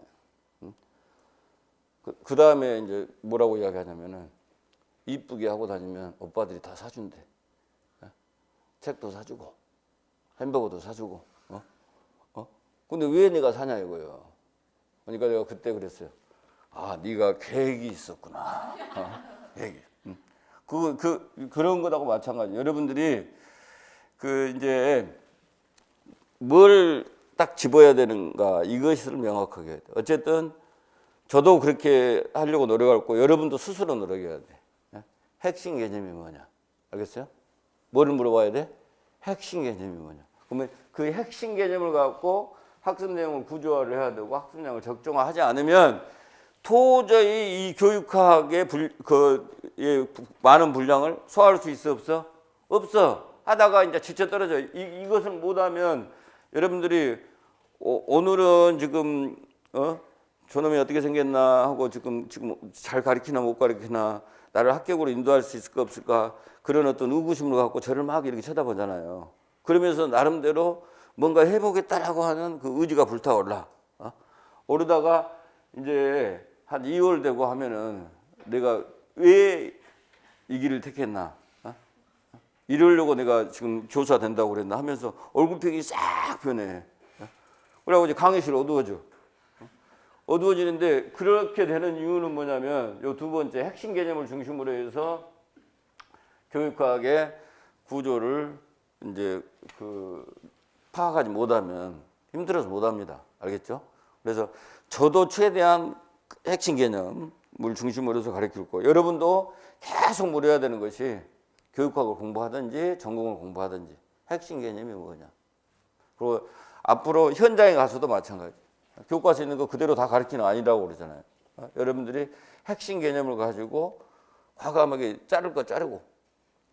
그 다음에 이제 뭐라고 이야기하냐면은 이쁘게 하고 다니면 오빠들이 다 사준대. 책도 사주고 햄버거도 사주고. 근데 왜 내가 사냐 이거예요. 그러니까 내가 그때 그랬어요. 아, 네가 계획이 있었구나. 계획이. 그런 거하고 마찬가지. 여러분들이 이제 뭘 딱 집어야 되는가 이것을 명확하게 해야 돼. 어쨌든 저도 그렇게 하려고 노력하고 여러분도 스스로 노력해야 돼. 핵심 개념이 뭐냐? 알겠어요? 뭐를 물어봐야 돼? 핵심 개념이 뭐냐? 그러면 그 핵심 개념을 갖고 학습 내용을 구조화를 해야 되고 학습량을 적정화하지 않으면 도저히 이 교육학의 많은 분량을 소화할 수 있어 없어? 없어. 하다가 이제 지쳐 떨어져. 이것을 못하면 여러분들이 오늘은 지금 저놈이 어떻게 생겼나 하고 지금 잘 가르치나 못 가르치나 나를 합격으로 인도할 수 있을까 없을까 그런 어떤 의구심을 갖고 저를 막 이렇게 쳐다보잖아요. 그러면서 나름대로 뭔가 해보겠다라고 하는 그 의지가 불타올라. 오르다가 이제 한 2월 되고 하면은 내가 왜 이 길을 택했나? 이러려고 내가 지금 교사 된다고 그랬나 하면서 얼굴색이 싹 변해. 그러고 이제 강의실 어두워져. 어두워지는데 그렇게 되는 이유는 뭐냐면 요 두 번째 핵심 개념을 중심으로 해서 교육학의 구조를 이제 파악하지 못하면 힘들어서 못합니다. 알겠죠? 그래서 저도 최대한 핵심 개념을 중심으로 해서 가르칠 거예요. 여러분도 계속 물어야 되는 것이 교육학을 공부하든지 전공을 공부하든지 핵심 개념이 뭐냐. 그리고 앞으로 현장에 가서도 마찬가지. 교과서에 있는 거 그대로 다 가르치는 아니라고 그러잖아요. 여러분들이 핵심 개념을 가지고 과감하게 자를 거 자르고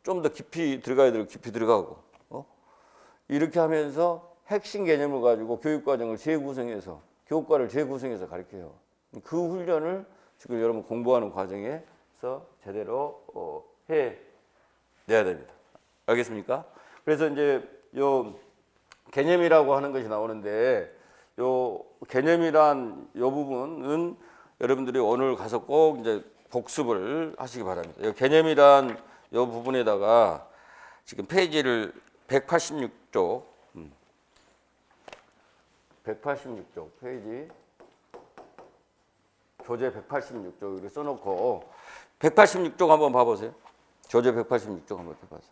좀 더 깊이 들어가야 될 깊이 들어가고 이렇게 하면서 핵심 개념을 가지고 교육과정을 재구성해서 교과를 재구성해서 가르쳐요. 그 훈련을 지금 여러분 공부하는 과정에서 제대로 해내야 됩니다. 알겠습니까? 그래서 이제 요 개념이라고 하는 것이 나오는데 요 개념이란 요 부분은 여러분들이 오늘 가서 꼭 이제 복습을 하시기 바랍니다. 요 개념이란 요 부분에다가 지금 페이지를 186쪽 186쪽 페이지 교재 186쪽 이렇게 써놓고 186쪽 한번 봐보세요. 교재 186쪽 한번 봐보세요.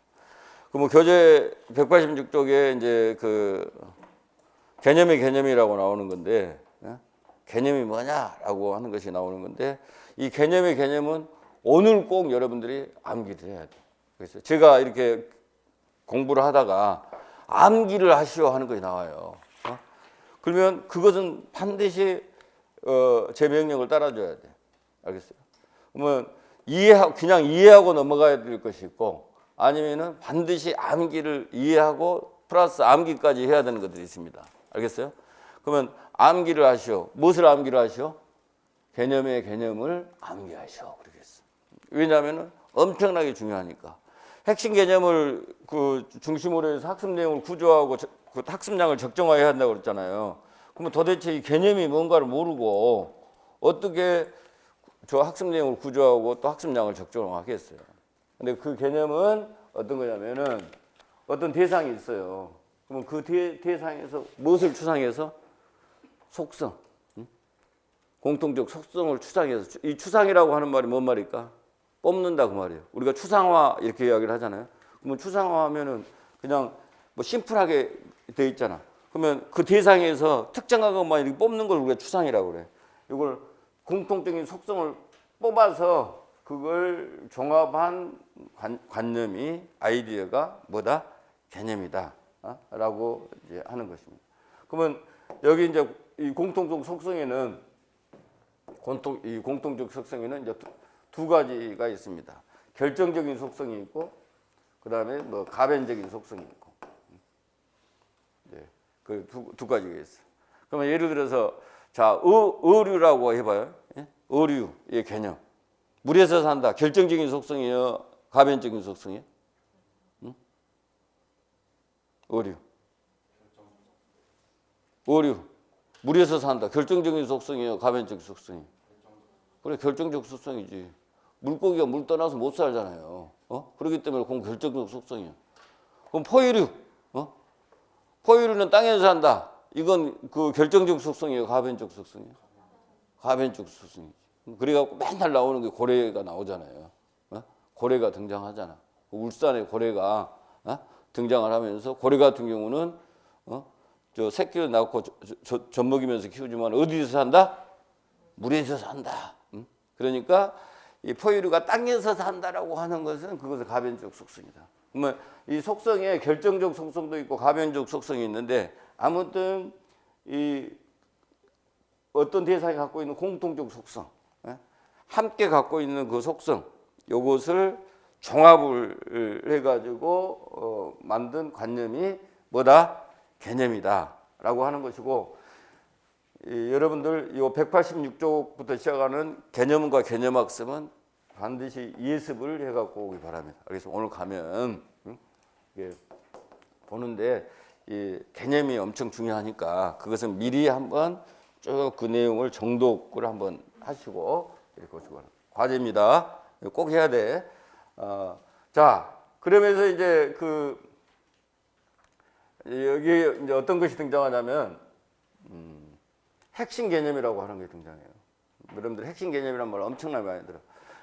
그럼 교재 186쪽에 이제 그 개념의 개념이라고 나오는 건데 개념이 뭐냐라고 하는 것이 나오는 건데 이 개념의 개념은 오늘 꼭 여러분들이 암기를 해야 돼요. 그래서 제가 이렇게 공부를 하다가 암기를 하시오 하는 것이 나와요. 그러면 그것은 반드시 제 명령을 따라줘야 돼. 알겠어요? 그러면 그냥 이해하고 넘어가야 될 것이 있고 아니면은 반드시 암기를 이해하고 플러스 암기까지 해야 되는 것들이 있습니다. 알겠어요? 그러면 암기를 하시오. 무엇을 암기를 하시오? 개념의 개념을 암기하시오. 그러겠어. 왜냐하면은 엄청나게 중요하니까. 핵심 개념을 그 중심으로 해서 학습 내용을 구조하고 그 학습량을 적정화해야 한다고 그랬잖아요. 그러면 도대체 이 개념이 뭔가를 모르고 어떻게 저 학습 내용을 구조하고 또 학습량을 적정하겠어요. 근데 그 개념은 어떤 거냐면은 어떤 대상이 있어요. 그러면 그 대상에서 무엇을 추상해서? 속성. 공통적 속성을 추상해서. 이 추상이라고 하는 말이 뭔 말일까? 뽑는다 그 말이에요. 우리가 추상화 이렇게 이야기를 하잖아요. 그러면 추상화하면은 그냥 뭐 심플하게 돼 있잖아. 그러면 그 대상에서 특정한 것만 이렇게 뽑는 걸 우리가 추상이라고 그래. 이걸 공통적인 속성을 뽑아서 그걸 종합한 관념이 아이디어가 뭐다? 개념이다. 라고 이제 하는 것입니다. 그러면 여기 이제 이 공통적 속성에는 이 공통적 속성에는 이제 두 가지가 있습니다. 결정적인 속성이 있고, 그 다음에 뭐 가변적인 속성이 있고, 그 두 가지가 있어요. 그러면 예를 들어서 자 어류라고 해봐요. 어류의 개념. 물에서 산다. 결정적인 속성이에요? 가변적인 속성이에요? 어류. 어류. 물에서 산다. 결정적인 속성이에요? 가변적 속성이에요? 그래, 결정적 속성이지. 물고기가 물 떠나서 못 살잖아요. 그렇기 때문에 그건 결정적 속성이에요. 그럼 포유류. 포유류는 땅에서 산다. 이건 그 결정적 속성이에요? 가변적 속성이에요? 가변적 속성이지. 그래갖고 맨날 나오는 게 고래가 나오잖아요. 고래가 등장하잖아. 울산에 고래가 등장을 하면서 고래 같은 경우는 저 새끼를 낳고 젖 먹이면서 키우지만 어디서 산다? 물에서 산다. 그러니까 이 포유류가 땅에서 산다라고 하는 것은 그것은 가변적 속성이다. 그러면 이 속성에 결정적 속성도 있고 가변적 속성이 있는데 아무튼 이 어떤 대상이 갖고 있는 공통적 속성, 함께 갖고 있는 그 속성, 요것을 종합을 해가지고 만든 관념이 뭐다? 개념이다라고 하는 것이고, 여러분들 이 186쪽부터 시작하는 개념과 개념학습은 반드시 예습을 해갖고 오기 바랍니다. 그래서 오늘 가면 보는데 이 개념이 엄청 중요하니까 그것은 미리 한번 쭉 그 내용을 정독을 한번 하시고 이렇게 오시고 과제입니다. 꼭 해야 돼. 자, 그러면서 이제 여기 이제 어떤 것이 등장하냐면 핵심 개념이라고 하는 게 등장해요. 여러분들 핵심 개념이란 말 엄청나게 많이 들어.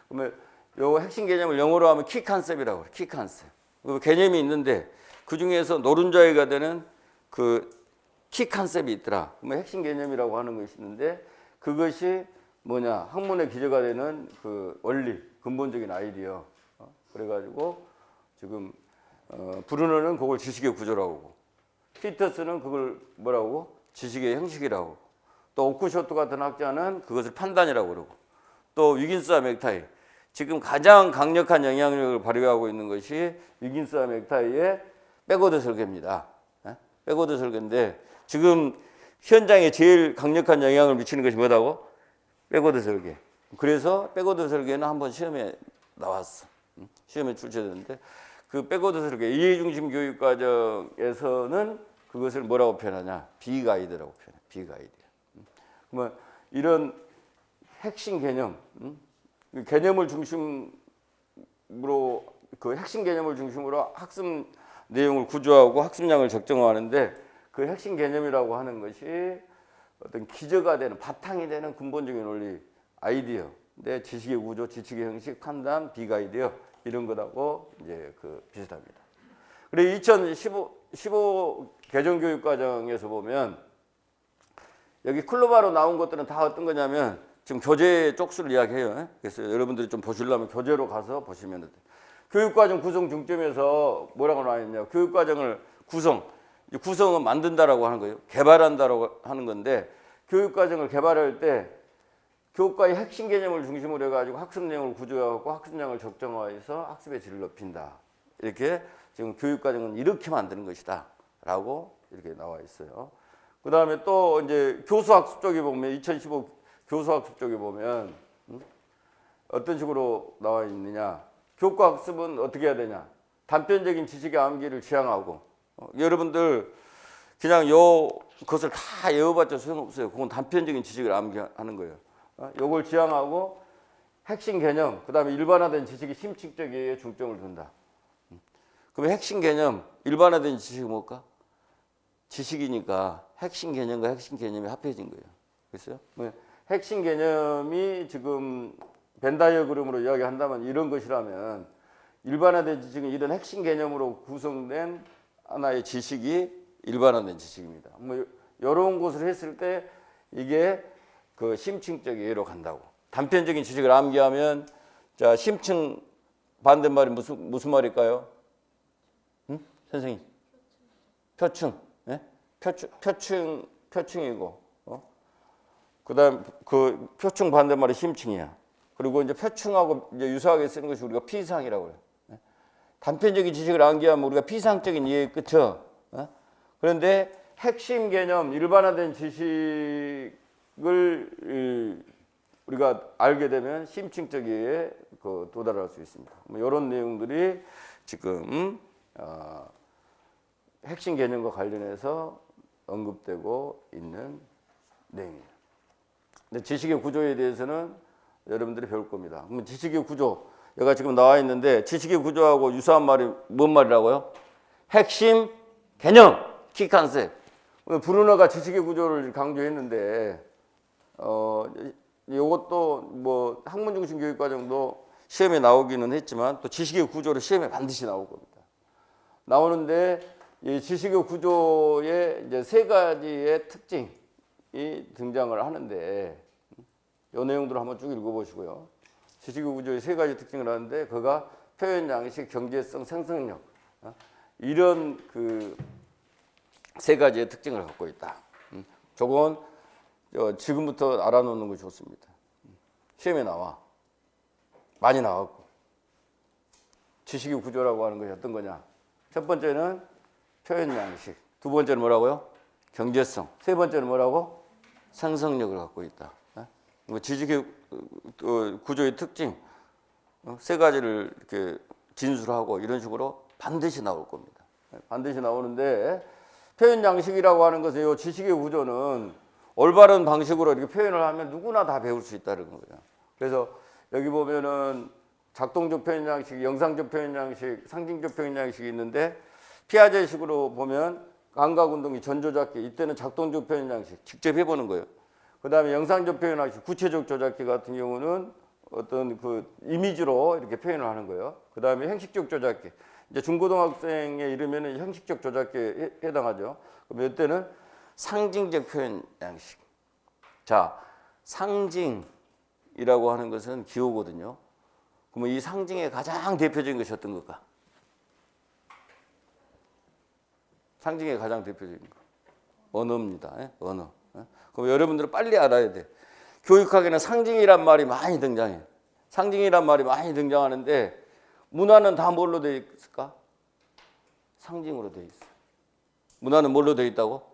그러면 요 핵심 개념을 영어로 하면 키 컨셉이라고 그래. 키 컨셉. 그 개념이 있는데 그 중에서 노른자위가 되는 그 키 컨셉이 있더라. 그러면 핵심 개념이라고 하는 것이 있는데 그것이 뭐냐? 학문의 기저가 되는 그 원리, 근본적인 아이디어. 그래가지고 지금 브루너는 그걸 지식의 구조라고 하고 피터스는 그걸 뭐라고? 지식의 형식이라고. 또 오크쇼트 같은 학자는 그것을 판단이라고 그러고 또 위긴스와 맥타이 지금 가장 강력한 영향력을 발휘하고 있는 것이 위긴스와 맥타이의 백워드 설계입니다. 백워드 설계인데 지금 현장에 제일 강력한 영향을 미치는 것이 뭐라고? 백워드 설계. 그래서 백워드 설계는 한번 시험에 나왔어. 시험에 출제됐는데 그 백워드 설계 이해중심 교육 과정에서는 그것을 뭐라고 표현하냐? 비가이드라고 표현해. 비가이드. 그러면 이런 핵심 개념, 개념을 중심으로 그 핵심 개념을 중심으로 학습 내용을 구조하고 학습량을 적정하는데 그 핵심 개념이라고 하는 것이 어떤 기저가 되는 바탕이 되는 근본적인 원리, 아이디어, 내 지식의 구조, 지식의 형식, 판단, 비가이디어 이런 것하고 이제 그 비슷합니다. 그리고 2015 개정교육과정에서 보면 여기 클로바로 나온 것들은 다 어떤 거냐면 지금 교재 쪽수를 이야기해요. 그래서 여러분들이 좀 보시려면 교재로 가서 보시면 돼요. 교육과정 구성 중점에서 뭐라고 나와 있냐? 교육과정을 구성은 만든다라고 하는 거예요. 개발한다라고 하는 건데 교육과정을 개발할 때 교과의 핵심 개념을 중심으로 해가지고 학습 내용을 구조하고 학습량을 적정화해서 학습의 질을 높인다. 이렇게 지금 교육과정은 이렇게 만드는 것이다라고 이렇게 나와 있어요. 그 다음에 또 이제 교수학습 쪽에 보면 2015 교수학습 쪽에 보면 어떤 식으로 나와 있느냐? 교과학습은 어떻게 해야 되냐? 단편적인 지식의 암기를 지향하고 여러분들 그냥 그것을 다 외워봤자 소용없어요. 그건 단편적인 지식을 암기하는 거예요. 요걸 지향하고 핵심 개념, 그 다음에 일반화된 지식이 심층적에 중점을 둔다. 그럼 핵심 개념, 일반화된 지식이 뭘까? 지식이니까 핵심 개념과 핵심 개념이 합해진 거예요. 그렇죠? 핵심 개념이 지금 벤 다이어그램으로 이야기한다면 이런 것이라면 일반화된 지식은 이런 핵심 개념으로 구성된 하나의 지식이 일반화된 지식입니다. 이런 것을 했을 때 이게 그 심층적 이해로 간다고. 단편적인 지식을 암기하면 자 심층 반대말이 무슨 말일까요? 선생님? 표층. 네? 표층이고. 그다음 그 표층 반대말이 심층이야. 그리고 이제 표층하고 이제 유사하게 쓰는 것이 우리가 피상이라고 그래요. 단편적인 지식을 암기하면 우리가 피상적인 이해의 끝이요. 그런데 핵심 개념, 일반화된 지식을 우리가 알게 되면 심층적 이해에 도달할 수 있습니다. 이런 내용들이 지금 핵심 개념과 관련해서 언급되고 있는 내용입니다. 근데 지식의 구조에 대해서는 여러분들이 배울 겁니다. 그럼 지식의 구조, 여기가 지금 나와 있는데 지식의 구조하고 유사한 말이 뭔 말이라고요? 핵심 개념, 키 컨셉. 브루너가 지식의 구조를 강조했는데 이것도 뭐 학문 중심 교육 과정도 시험에 나오기는 했지만 또 지식의 구조를 시험에 반드시 나올 겁니다. 나오는데 이 지식의 구조에 이제 세 가지의 특징이 등장을 하는데 이 내용들을 한번 쭉 읽어보시고요. 지식의 구조의 세 가지 특징을 하는데 그가 표현 양식, 경제성, 생성력 이런 그 세 가지의 특징을 갖고 있다. 저건 지금부터 알아놓는 것이 좋습니다. 시험에 나와. 많이 나왔고. 지식의 구조라고 하는 것이 어떤 거냐? 첫 번째는 표현 양식. 두 번째는 뭐라고요? 경제성. 세 번째는 뭐라고? 생성력을 갖고 있다. 지식의 구조의 특징 세 가지를 이렇게 진술하고 이런 식으로 반드시 나올 겁니다. 반드시 나오는데 표현 양식이라고 하는 것은 이 지식의 구조는 올바른 방식으로 이렇게 표현을 하면 누구나 다 배울 수 있다는 거예요. 그래서 여기 보면은 작동적 표현 양식, 영상적 표현 양식, 상징적 표현 양식이 있는데 피아제식으로 보면 감각 운동이 전조작기, 이때는 작동적 표현 양식 직접 해보는 거예요. 그 다음에 영상적 표현 양식, 구체적 조작기 같은 경우는 어떤 그 이미지로 이렇게 표현을 하는 거예요. 그 다음에 형식적 조작기, 이제 중고등학생에 이르면은 형식적 조작기에 해당하죠. 그럼 이때는 상징적 표현 양식. 자, 상징이라고 하는 것은 기호거든요. 그러면 이 상징의 가장 대표적인 것이 어떤 걸까? 상징의 가장 대표적인 거. 언어입니다. 예? 언어. 예? 그럼 여러분들은 빨리 알아야 돼. 교육학에는 상징이란 말이 많이 등장해. 상징이란 말이 많이 등장하는데 문화는 다 뭘로 되어 있을까? 상징으로 되어 있어. 문화는 뭘로 되어 있다고?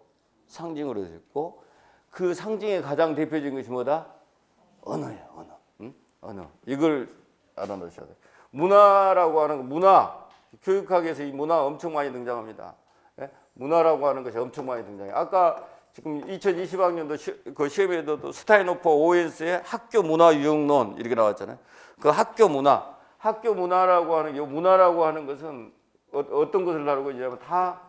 상징으로 되어 있고 그 상징의 가장 대표적인 것이 뭐다? 언어예요. 언어. 응? 언어. 이걸 알아놓으셔야 돼. 문화라고 하는 거, 문화. 교육학에서 이 문화 엄청 많이 등장합니다. 예? 문화라고 하는 것이 엄청 많이 등장해요. 아까 지금 2020학년도 그 시험에도 스타인호퍼 오웬스의 학교 문화 유형론 이렇게 나왔잖아요. 그 학교 문화라고 하는 이 문화라고 하는 것은 어떤 것을 다루고 있냐면 다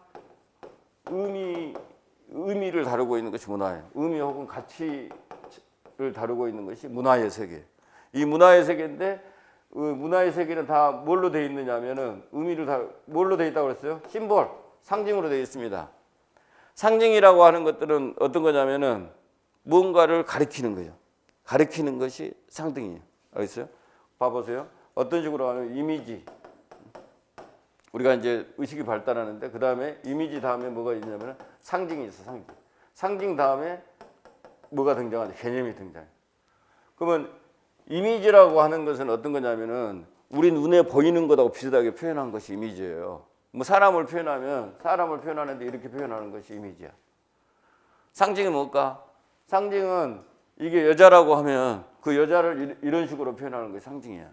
의미를 다루고 있는 것이 문화예요. 의미 혹은 가치를 다루고 있는 것이 문화의 세계. 이 문화의 세계인데 문화의 세계는 다 뭘로 되어 있느냐면은 의미를 다 뭘로 되어 있다고 그랬어요? 심볼, 상징으로 되어 있습니다. 상징이라고 하는 것들은 어떤 거냐면은 무언가를 가리키는 거예요. 가리키는 것이 상징이에요. 알겠어요? 봐보세요. 어떤 식으로 하면 이미지. 우리가 이제 의식이 발달하는데 그 다음에 이미지 다음에 뭐가 있냐면 상징이 있어. 상징. 상징 다음에 뭐가 등장하냐? 개념이 등장해. 그러면 이미지라고 하는 것은 어떤 거냐면은 우리 눈에 보이는 것하고 비슷하게 표현한 것이 이미지예요. 뭐 사람을 표현하면 사람을 표현하는데 이렇게 표현하는 것이 이미지야. 상징은 뭘까? 상징은 이게 여자라고 하면 그 여자를 이런 식으로 표현하는 것이 상징이야.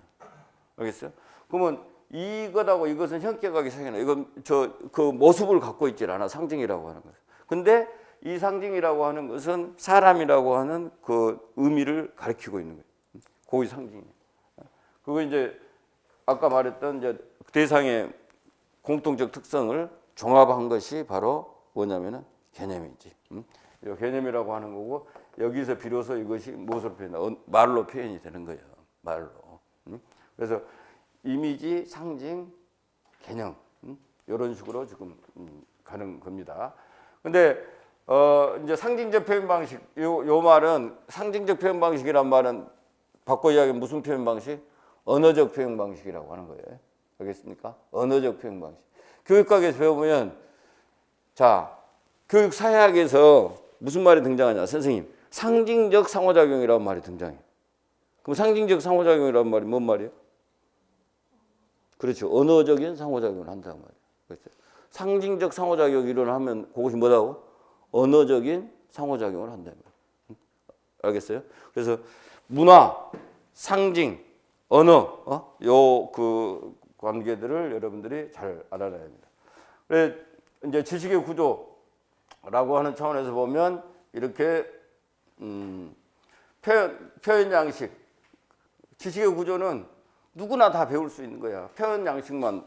알겠어요? 그러면 이것하고 이것은 현격하게 상이나 이건 그 모습을 갖고 있질 않아. 상징이라고 하는 것은. 근데 이 상징이라고 하는 것은 사람이라고 하는 그 의미를 가리키고 있는 거예요. 그게 상징이에요. 그거 이제 아까 말했던 이제 대상의 공통적 특성을 종합한 것이 바로 뭐냐면은 개념이지. 이 개념이라고 하는 거고 여기서 비로소 이것이 무엇으로 표현다? 말로 표현이 되는 거예요. 말로. 그래서 이미지, 상징, 개념 이런 식으로 지금 가는 겁니다. 근데 이제 상징적 표현 방식 요 말은 상징적 표현 방식이란 말은 바꿔 이야기하면 무슨 표현 방식? 언어적 표현 방식이라고 하는 거예요. 알겠습니까? 언어적 표현 방식. 교육학에서 배워보면 자 교육 사회학에서 무슨 말이 등장하냐? 선생님 상징적 상호작용이라는 말이 등장해요. 그럼 상징적 상호작용이라는 말이 뭔 말이에요? 그렇죠. 언어적인 상호작용을 한다는 말이에요. 그렇죠. 상징적 상호작용이 일어나면 그것이 뭐라고? 언어적인 상호작용을 한다는 말이에요. 알겠어요? 그래서 문화, 상징, 언어, 요 그 관계들을 여러분들이 잘 알아놔야 합니다. 그래서 이제 지식의 구조라고 하는 차원에서 보면 이렇게 표현 양식, 지식의 구조는 누구나 다 배울 수 있는 거야. 표현 양식만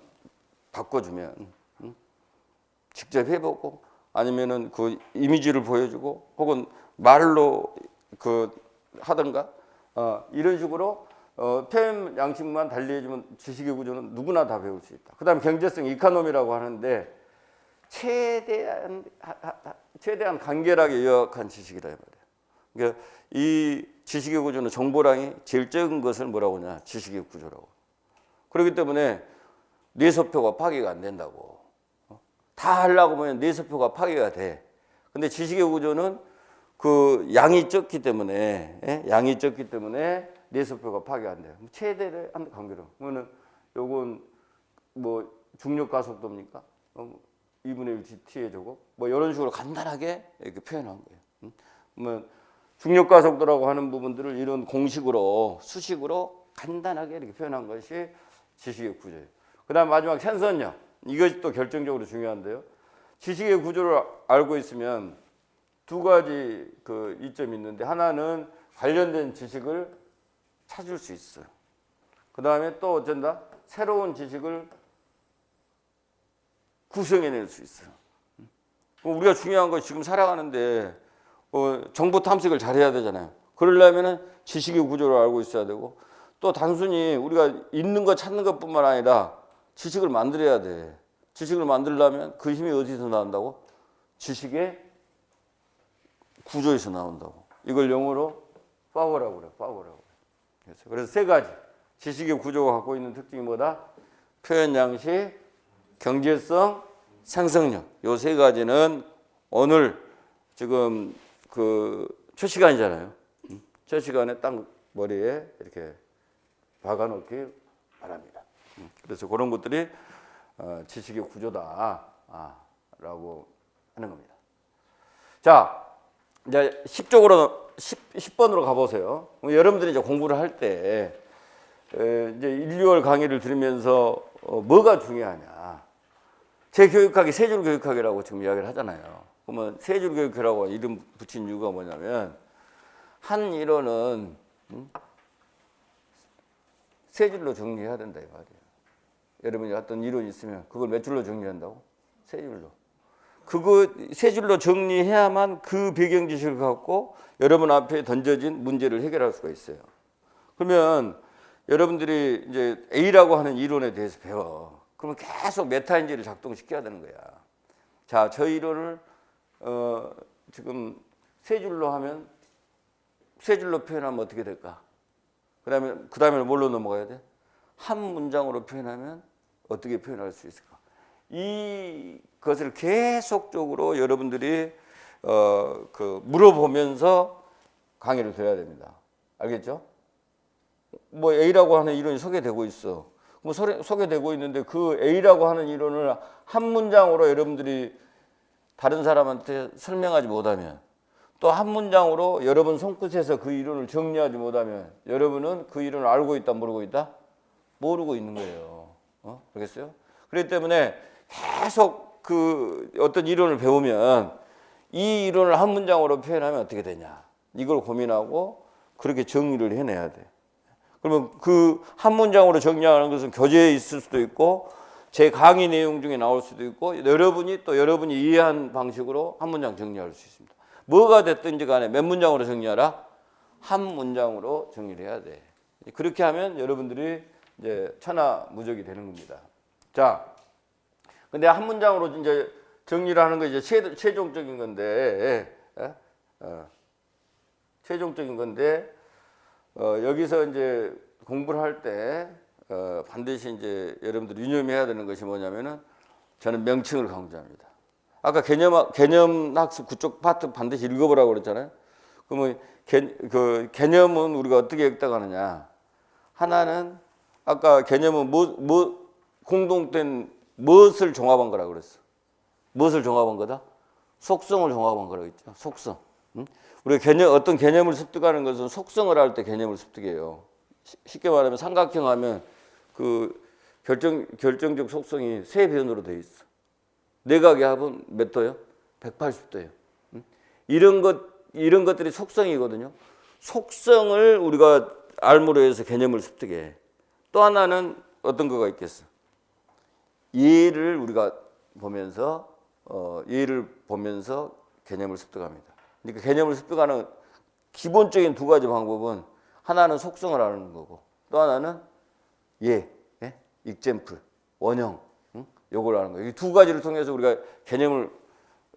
바꿔주면 직접 해보고 아니면은 그 이미지를 보여주고 혹은 말로 그 하던가 이런 식으로 표현 양식만 달리해주면 지식의 구조는 누구나 다 배울 수 있다. 그다음에 경제성 이코노미라고 하는데 최대한 간결하게 요약한 지식이다 이 말이에요. 그러니까 이 지식의 구조는 정보량이 제일 적은 것을 뭐라고 하냐? 지식의 구조라고. 그렇기 때문에 뇌소표가 파괴가 안 된다고. 다 하려고 하면 뇌소표가 파괴가 돼. 근데 지식의 구조는 그 양이 적기 때문에 뇌소표가 파괴가 안 돼요. 최대한 간결한. 그러면은 요건 뭐 중력 가속도입니까? 2분의 1 gt의 제곱 뭐 이런 식으로 간단하게 이렇게 표현한 거예요. 뭐 중력 가속도라고 하는 부분들을 이런 공식으로 수식으로 간단하게 이렇게 표현한 것이 지식의 구조예요. 그다음 마지막 생선력 이것이 또 결정적으로 중요한데요. 지식의 구조를 알고 있으면 두 가지 그 이점이 있는데, 하나는 관련된 지식을 찾을 수 있어요. 그 다음에 또 어쩐다? 새로운 지식을 구성해낼 수 있어요. 우리가 중요한 건 지금 살아가는데 정보 탐색을 잘해야 되잖아요. 그러려면은 지식의 구조를 알고 있어야 되고, 또 단순히 우리가 있는 거 찾는 것뿐만 아니라 지식을 만들어야 돼. 지식을 만들려면 그 힘이 어디서 나온다고? 지식의 구조에서 나온다고. 이걸 영어로 파워라고 그래요. 파워라고. 그래서 세 가지. 지식의 구조가 갖고 있는 특징이 뭐다? 표현 양식, 경제성, 상상력. 요 세 가지는 오늘 지금 그 첫 시간이잖아요. 첫 시간에 딱 머리에 이렇게 박아놓기 바랍니다. 그래서 그런 것들이 지식의 구조다 라고 하는 겁니다. 자, 이제 10번으로 가보세요. 여러분들이 이제 공부를 할 때 이제 1, 2월 강의를 들으면서 뭐가 중요하냐. 재교육학이 세줄 교육학이라고 지금 이야기를 하잖아요. 그러면 세줄 교육학이라고 이름 붙인 이유가 뭐냐면, 한 이론은 세 줄로 정리해야 된다 이 말이에요. 여러분이 어떤 이론이 있으면 그걸 몇 줄로 정리한다고? 세 줄로. 그거 세 줄로 정리해야만 그 배경 지식을 갖고 여러분 앞에 던져진 문제를 해결할 수가 있어요. 그러면 여러분들이 이제 A라고 하는 이론에 대해서 배워. 그러면 계속 메타인지를 작동시켜야 되는 거야. 자, 저 이론을 지금 세 줄로 하면, 세 줄로 표현하면 어떻게 될까? 그다음에 뭘로 넘어가야 돼? 한 문장으로 표현하면 어떻게 표현할 수 있을까? 이것을 계속적으로 여러분들이 물어보면서 강의를 들어야 됩니다. 알겠죠? 뭐 A라고 하는 이론이 소개되고 있어. 뭐 소개되고 있는데 그 A라고 하는 이론을 한 문장으로 여러분들이 다른 사람한테 설명하지 못하면, 또 한 문장으로 여러분 손끝에서 그 이론을 정리하지 못하면 여러분은 그 이론을 알고 있다, 모르고 있다? 모르고 있는 거예요. 알겠어요? 그렇기 때문에 계속 그 어떤 이론을 배우면 이 이론을 한 문장으로 표현하면 어떻게 되냐, 이걸 고민하고 그렇게 정리를 해내야 돼. 그러면 그 한 문장으로 정리하는 것은 교재에 있을 수도 있고 제 강의 내용 중에 나올 수도 있고, 여러분이 이해한 방식으로 한 문장 정리할 수 있습니다. 뭐가 됐든지 간에 몇 문장으로 정리하라? 한 문장으로 정리를 해야 돼. 그렇게 하면 여러분들이 이제 천하무적이 되는 겁니다. 자, 근데 한 문장으로 이제 정리를 하는 거 이제 최종적인 건데, 최종적인 건데, 여기서 이제 공부를 할 때 반드시 이제 여러분들이 유념해야 되는 것이 뭐냐면은, 저는 명칭을 강조합니다. 아까 개념학습 그쪽 파트 반드시 읽어보라고 그랬잖아요. 그러면 그 개념은 우리가 어떻게 읽다가느냐. 하나는 아까 개념은 공동된 무엇을 종합한 거라고 그랬어. 무엇을 종합한 거다? 속성을 종합한 거라고 했죠. 속성. 우리가 어떤 개념을 습득하는 것은 속성을 할 때 개념을 습득해요. 쉽게 말하면 삼각형 하면 그 결정적 속성이 세 변으로 되어 있어. 내각의 합은 몇 도요? 180도예요. 이런 것들이 속성이거든요. 속성을 우리가 알므로 해서 개념을 습득해. 또 하나는 어떤 거가 있겠어? 예를 우리가 보면서 개념을 습득합니다. 그러니까 개념을 습득하는 기본적인 두 가지 방법은, 하나는 속성을 아는 거고, 또 하나는 example, 원형, 요걸 아는 거예요. 이 두 가지를 통해서 우리가 개념을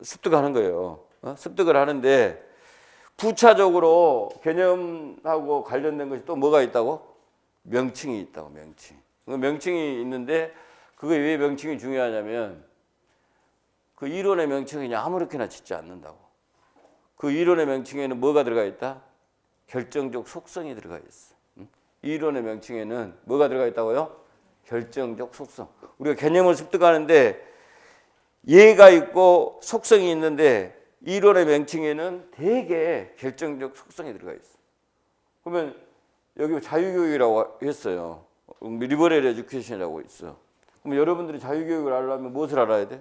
습득하는 거예요. 습득을 하는데, 부차적으로 개념하고 관련된 것이 또 뭐가 있다고? 명칭이 있다고, 명칭. 명칭이 있는데, 그게 왜 명칭이 중요하냐면, 그 이론의 명칭이 그냥 아무렇게나 짓지 않는다고. 그 이론의 명칭에는 뭐가 들어가 있다? 결정적 속성이 들어가 있어. 이론의 명칭에는 뭐가 들어가 있다고요? 결정적 속성. 우리가 개념을 습득하는데 예가 있고 속성이 있는데, 이론의 명칭에는 대개 결정적 속성이 들어가 있어. 그러면 여기 자유교육이라고 했어요. 리버럴 에듀케이션이라고 있어. 그럼 여러분들이 자유교육을 알려면 무엇을 알아야 돼?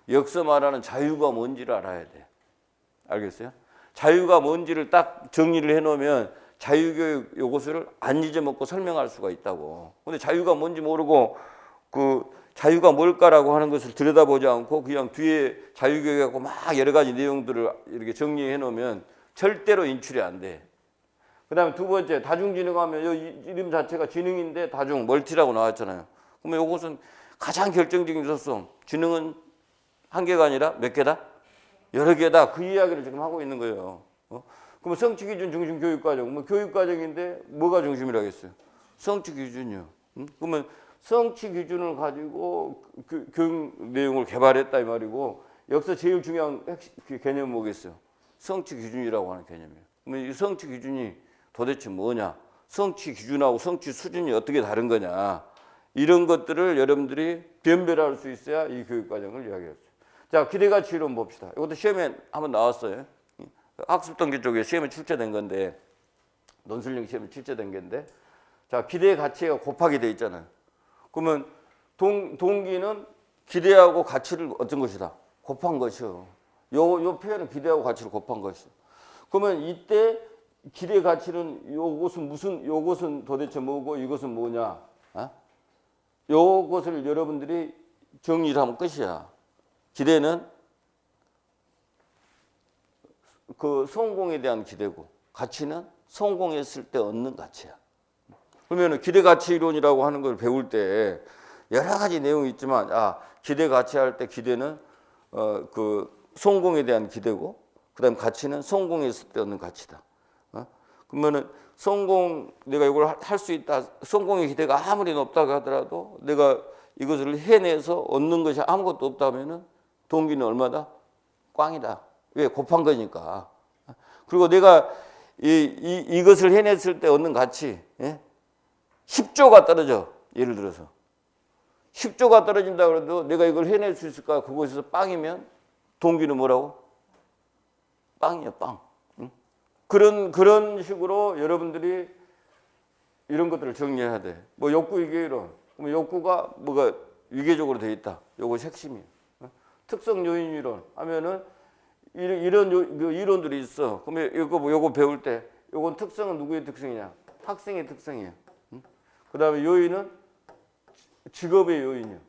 역서 말하는 자유가 뭔지를 알아야 돼. 알겠어요? 자유가 뭔지를 딱 정리를 해놓으면 자유교육 요것을 안 잊어먹고 설명할 수가 있다고. 근데 자유가 뭔지 모르고 그 자유가 뭘까라고 하는 것을 들여다보지 않고 그냥 뒤에 자유교육하고 막 여러 가지 내용들을 이렇게 정리해 놓으면 절대로 인출이 안 돼. 그 다음에 두 번째, 다중지능 하면 이 이름 자체가 지능인데 다중, 멀티라고 나왔잖아요. 그러면 이것은 가장 결정적인 요소성. 지능은 한 개가 아니라 몇 개다? 여러 개다. 그 이야기를 지금 하고 있는 거예요. 그러면 성취기준 중심 교육과정. 뭐 교육과정인데 뭐가 중심이라겠어요? 성취기준이요. 그러면 성취기준을 가지고 그 교육 내용을 개발했다 이 말이고 여기서 제일 중요한 개념은 뭐겠어요? 성취기준이라고 하는 개념이에요. 그러면 이 성취기준이 도대체 뭐냐? 성취기준하고 성취수준이 어떻게 다른 거냐? 이런 것들을 여러분들이 변별할 수 있어야 이 교육과정을 이야기했어요. 자, 기대가치 이론 봅시다. 이것도 시험에 한번 나왔어요. 학습동기 쪽에 시험에 출제된 건데, 논술형 시험에 출제된 건데, 자, 기대 가치가 곱하기 돼 있잖아요. 그러면 동기는 기대하고 가치를 어떤 것이다? 곱한 것이요. 요 표현은 기대하고 가치를 곱한 것이요. 그러면 이때 기대 가치는 요것은 도대체 뭐고 이것은 뭐냐? 요것을 여러분들이 정리를 하면 끝이야. 기대는 그 성공에 대한 기대고 가치는 성공했을 때 얻는 가치야. 그러면 기대 가치 이론이라고 하는 걸 배울 때 여러 가지 내용이 있지만 기대 가치 할 때 기대는 그 성공에 대한 기대고 그다음 가치는 성공했을 때 얻는 가치다. 그러면은 내가 이걸 할 수 있다. 성공의 기대가 아무리 높다고 하더라도 내가 이것을 해내서 얻는 것이 아무것도 없다면은 동기는 얼마다? 꽝이다. 왜? 곱한 거니까. 그리고 내가 이것을 해냈을 때 얻는 가치, 10조가 떨어져. 예를 들어서 10조가 떨어진다 그래도 내가 이걸 해낼 수 있을까? 그것에서 빵이면 동기는 뭐라고? 빵이야, 빵. 그런 식으로 여러분들이 이런 것들을 정리해야 돼. 뭐 욕구 위계 이론. 그럼 욕구가 뭐가 위계적으로 돼 있다. 요것이 핵심이에요. 특성 요인 이론 하면은 이런 이론들이 있어. 그러면 요거 배울 때 요건 특성은 누구의 특성이냐? 학생의 특성이에요. 그다음에 요인은 직업의 요인이에요.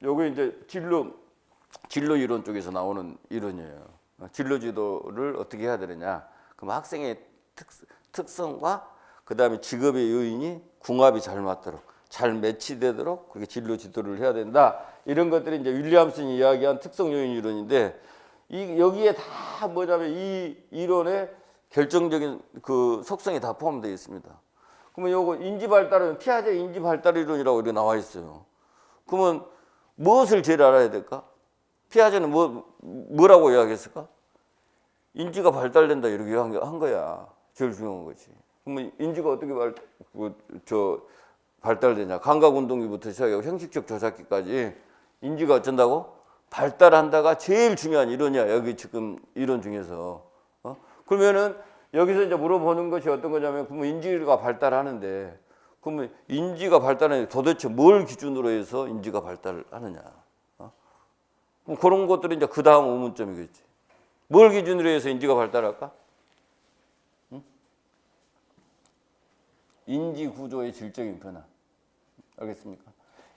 요거 이제 진로 이론 쪽에서 나오는 이론이에요. 진로 지도를 어떻게 해야 되느냐? 그럼 학생의 특성과 그다음에 직업의 요인이 궁합이 잘 맞도록 잘 매치되도록 그렇게 진로 지도를 해야 된다. 이런 것들이 이제 윌리엄슨이 이야기한 특성 요인 이론인데 여기에 다 뭐냐면 이 이론의 결정적인 그 속성이 다 포함되어 있습니다. 그러면 요거 인지 발달은 피아제 인지 발달 이론이라고 이렇게 나와 있어요. 그러면 무엇을 제일 알아야 될까? 피아제는 뭐라고 이야기했을까? 인지가 발달된다 이렇게 한 거야. 제일 중요한 거지. 그러면 인지가 어떻게 발달되냐? 감각운동기부터 시작하고 형식적 조작기까지 인지가 어쩐다고? 발달한다가 제일 중요한 이론이야. 여기 지금 이론 중에서. 그러면은 여기서 이제 물어보는 것이 어떤 거냐면, 그러면 인지가 발달하는데, 그러면 인지가 발달하는데 도대체 뭘 기준으로 해서 인지가 발달하느냐? 그럼 그런 것들이 이제 그 다음 의문점이겠지. 뭘 기준으로 해서 인지가 발달할까? 인지 구조의 질적인 변화. 알겠습니까?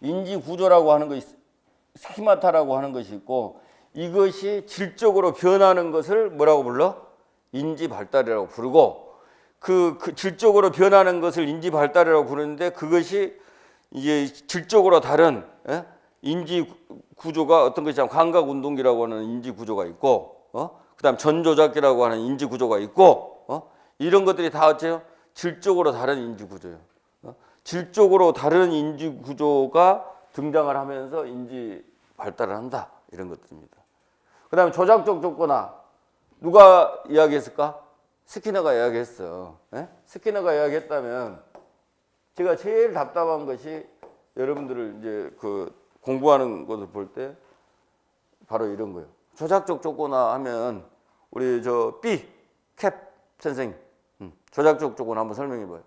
인지 구조라고 하는 것이 스키마타라고 하는 것이 있고, 이것이 질적으로 변하는 것을 뭐라고 불러? 인지 발달이라고 부르고, 그 질적으로 변하는 것을 인지 발달이라고 부르는데, 그것이 이제 질적으로 다른 인지 구조가 어떤 것이냐면 감각 운동기라고 하는 인지 구조가 있고, 그다음 전조작기라고 하는 인지 구조가 있고, 이런 것들이 다 어째요? 질적으로 다른 인지 구조예요. 질적으로 다른 인지 구조가 등장을 하면서 인지 발달을 한다. 이런 것들입니다. 그다음에 조작적 조건화. 누가 이야기했을까? 스키너가 이야기했어. 스키너가 이야기했다면, 제가 제일 답답한 것이 여러분들을 이제 그 공부하는 것을 볼 때 바로 이런 거예요. 조작적 조건화 하면 우리 저 B 캡 선생님, 조작적 조건 한번 설명해 봐요.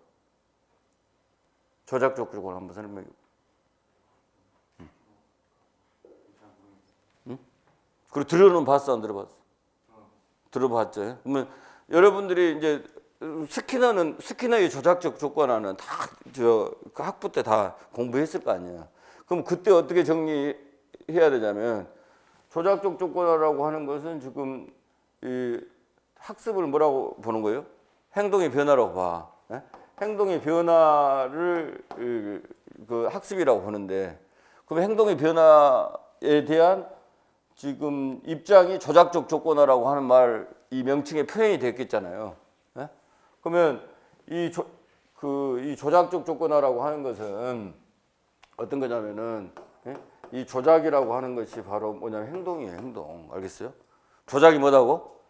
조작적 조건 한번 설명해 봐요. 그리고 들어는 봤어, 안 들어봤어? 들어봤죠? 그러면 여러분들이 이제 스키너의 조작적 조건화는 다 그 학부 때 다 공부했을 거 아니야. 그럼 그때 어떻게 정리해야 되냐면 조작적 조건화라고 하는 것은 지금 이 학습을 뭐라고 보는 거예요? 행동의 변화라고 봐. 예? 행동의 변화를 그 학습이라고 보는데 그럼 행동의 변화에 대한 지금 입장이 조작적 조건화라고 하는 말 이 명칭에 표현이 됐겠잖아요. 예? 그러면 이 조작적 조건화라고 하는 것은 어떤 거냐면은 예? 이 조작이라고 하는 것이 바로 뭐냐면 행동이에요. 행동. 알겠어요? 조작이 뭐라고?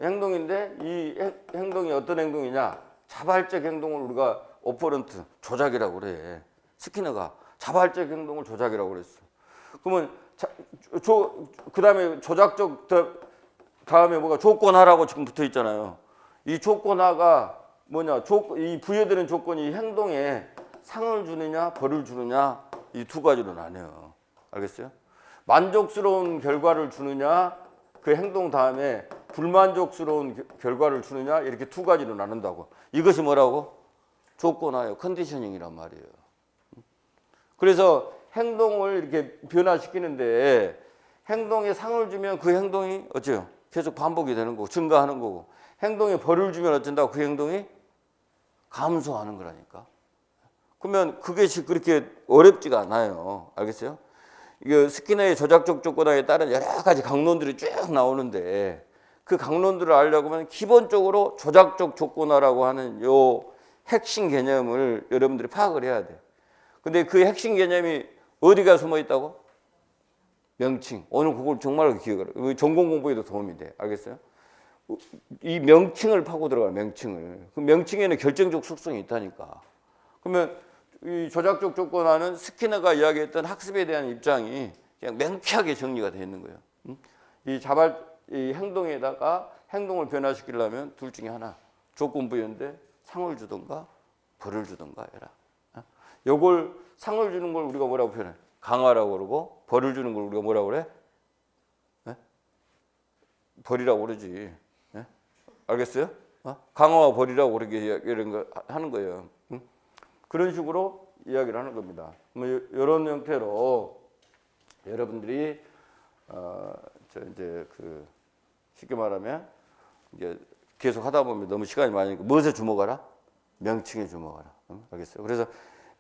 행동인데 이 행동이 어떤 행동이냐? 자발적 행동을 우리가 오퍼런트 조작이라고 그래. 스키너가 자발적 행동을 조작이라고 그랬어. 그러면 그다음에 조작적 다음에 뭐가 조건하라고 지금 붙어 있잖아요. 이 조건하가 뭐냐? 이 부여되는 조건이 행동에 상을 주느냐 벌을 주느냐 이 두 가지로 나뉘어요. 알겠어요? 만족스러운 결과를 주느냐 그 행동 다음에 불만족스러운 결과를 주느냐 이렇게 두 가지로 나눈다고. 이것이 뭐라고? 조건하여 컨디셔닝이란 말이에요. 그래서 행동을 이렇게 변화시키는데 행동에 상을 주면 그 행동이 어째요? 계속 반복이 되는 거고 증가하는 거고 행동에 벌을 주면 어쩐다고? 그 행동이 감소하는 거라니까. 그러면 그것이 그렇게 어렵지가 않아요. 알겠어요? 이게 스키너의 조작적 조건화에 따른 여러 가지 강론들이 쭉 나오는데 그 강론들을 알려고 하면 기본적으로 조작적 조건화라고 하는 요 핵심 개념을 여러분들이 파악을 해야 돼. 근데 그 핵심 개념이 어디가 숨어 있다고? 명칭. 오늘 그걸 정말 기억을. 전공 공부에도 도움이 돼. 알겠어요? 이 명칭을 파고 들어가. 명칭을. 그 명칭에는 결정적 속성이 있다니까. 그러면 이 조작적 조건화는 스키너가 이야기했던 학습에 대한 입장이 그냥 명쾌하게 정리가 되어 있는 거예요. 이 행동에다가 행동을 변화시키려면 둘 중에 하나. 조건 부여인데 상을 주든가 벌을 주든가 해라. 요걸 상을 주는 걸 우리가 뭐라고 표현해? 강화라고 그러고 벌을 주는 걸 우리가 뭐라고 그래? 네? 벌이라고 그러지. 네? 알겠어요? 강화와 벌이라고 그렇게 이런 거 하는 거예요. 응? 그런 식으로 이야기를 하는 겁니다. 이런 형태로 여러분들이 이제 그 쉽게 말하면 이제 계속 하다 보면 너무 시간이 많으니까 무엇에 주목하라? 명칭에 주목하라. 응? 알겠어요? 그래서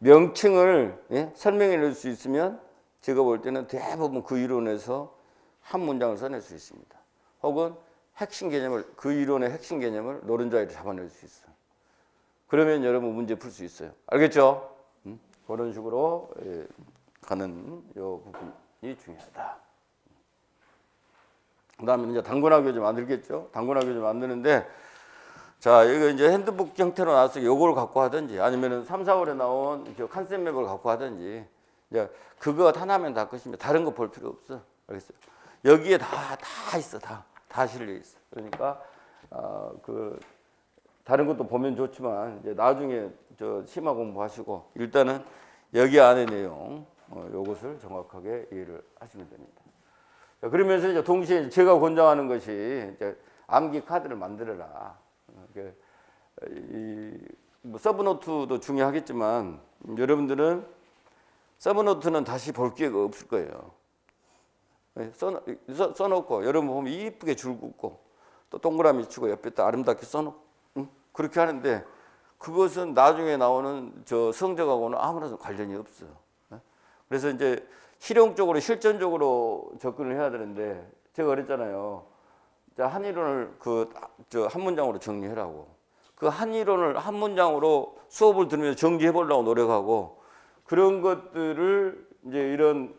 명칭을 설명해 낼 수 있으면 제가 볼 때는 대부분 그 이론에서 한 문장을 써낼 수 있습니다. 혹은 핵심 개념을 그 이론의 핵심 개념을 노른자위로 잡아낼 수 있어요. 그러면 여러분 문제 풀 수 있어요. 알겠죠? 그런 식으로 가는 요 부분이 중요하다. 그다음에 이제 단권화 교재 만들겠죠? 단권화 교재 만드는데 자, 이거 이제 핸드북 형태로 나와서 요걸 갖고 하든지 아니면은 3, 4월에 나온 그 컨셉 맵을 갖고 하든지 이제 그거 하나면 다 끝입니다. 다른 거 볼 필요 없어. 알겠어요? 여기에 다 있어. 다 실려 있어. 그러니까 그 다른 것도 보면 좋지만 이제 나중에 저 심화 공부하시고 일단은 여기 안의 내용 요것을 정확하게 이해를 하시면 됩니다. 자, 그러면서 이제 동시에 제가 권장하는 것이 이제 암기 카드를 만들어라. 뭐 서브노트도 중요하겠지만 여러분들은 서브노트는 다시 볼 기회가 없을 거예요. 써놓고 여러분 보면 이쁘게 줄 긋고 또 동그라미 치고 옆에 또 아름답게 써놓고 그렇게 하는데 그것은 나중에 나오는 저 성적하고는 아무런 관련이 없어. 그래서 이제 실용적으로 실전적으로 접근을 해야 되는데 제가 그랬잖아요. 한 이론을 한 문장으로 정리해라고. 그 한 이론을 한 문장으로 수업을 들으면서 정리해 보려고 노력하고 그런 것들을 이제 이런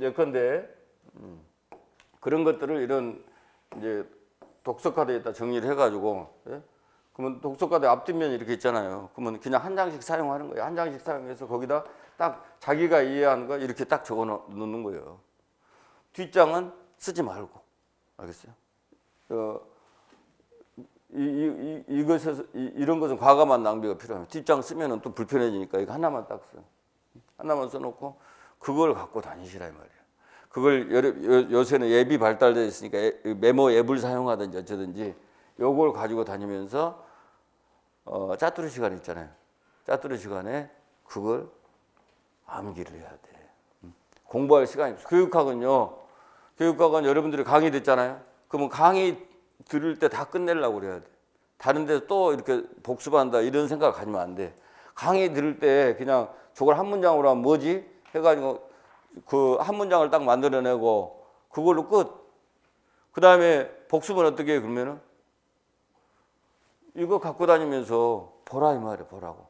예컨대 그런 것들을 이런 이제 독서카드에다 정리를 해가지고 예? 그러면 독서카드 앞뒷면 이렇게 있잖아요. 그러면 그냥 한 장씩 사용하는 거예요. 한 장씩 사용해서 거기다 딱 자기가 이해하는 거 이렇게 딱 적어 놓는 거예요. 뒷장은 쓰지 말고. 알겠어요? 이런 것은 과감한 낭비가 필요합니다. 뒷장 쓰면은 또 불편해지니까 이거 하나만 딱 써. 하나만 써놓고 그걸 갖고 다니시라 이 말이에요. 그걸 요새는 앱이 발달되어 있으니까 메모 앱을 사용하든지 어쩌든지 요걸 가지고 다니면서 짜투리 시간 있잖아요. 짜투리 시간에 그걸 암기를 해야 돼. 공부할 시간이 없어. 교육학은 여러분들이 강의 듣잖아요. 그러면 강의 들을 때 다 끝내려고 그래야 돼. 다른 데서 또 이렇게 복습한다 이런 생각을 가지면 안 돼. 강의 들을 때 그냥 저걸 한 문장으로 하면 뭐지? 해가지고 그 한 문장을 딱 만들어내고 그걸로 끝. 그 다음에 복습은 어떻게 해? 그러면은 이거 갖고 다니면서 보라 이 말이야. 보라고.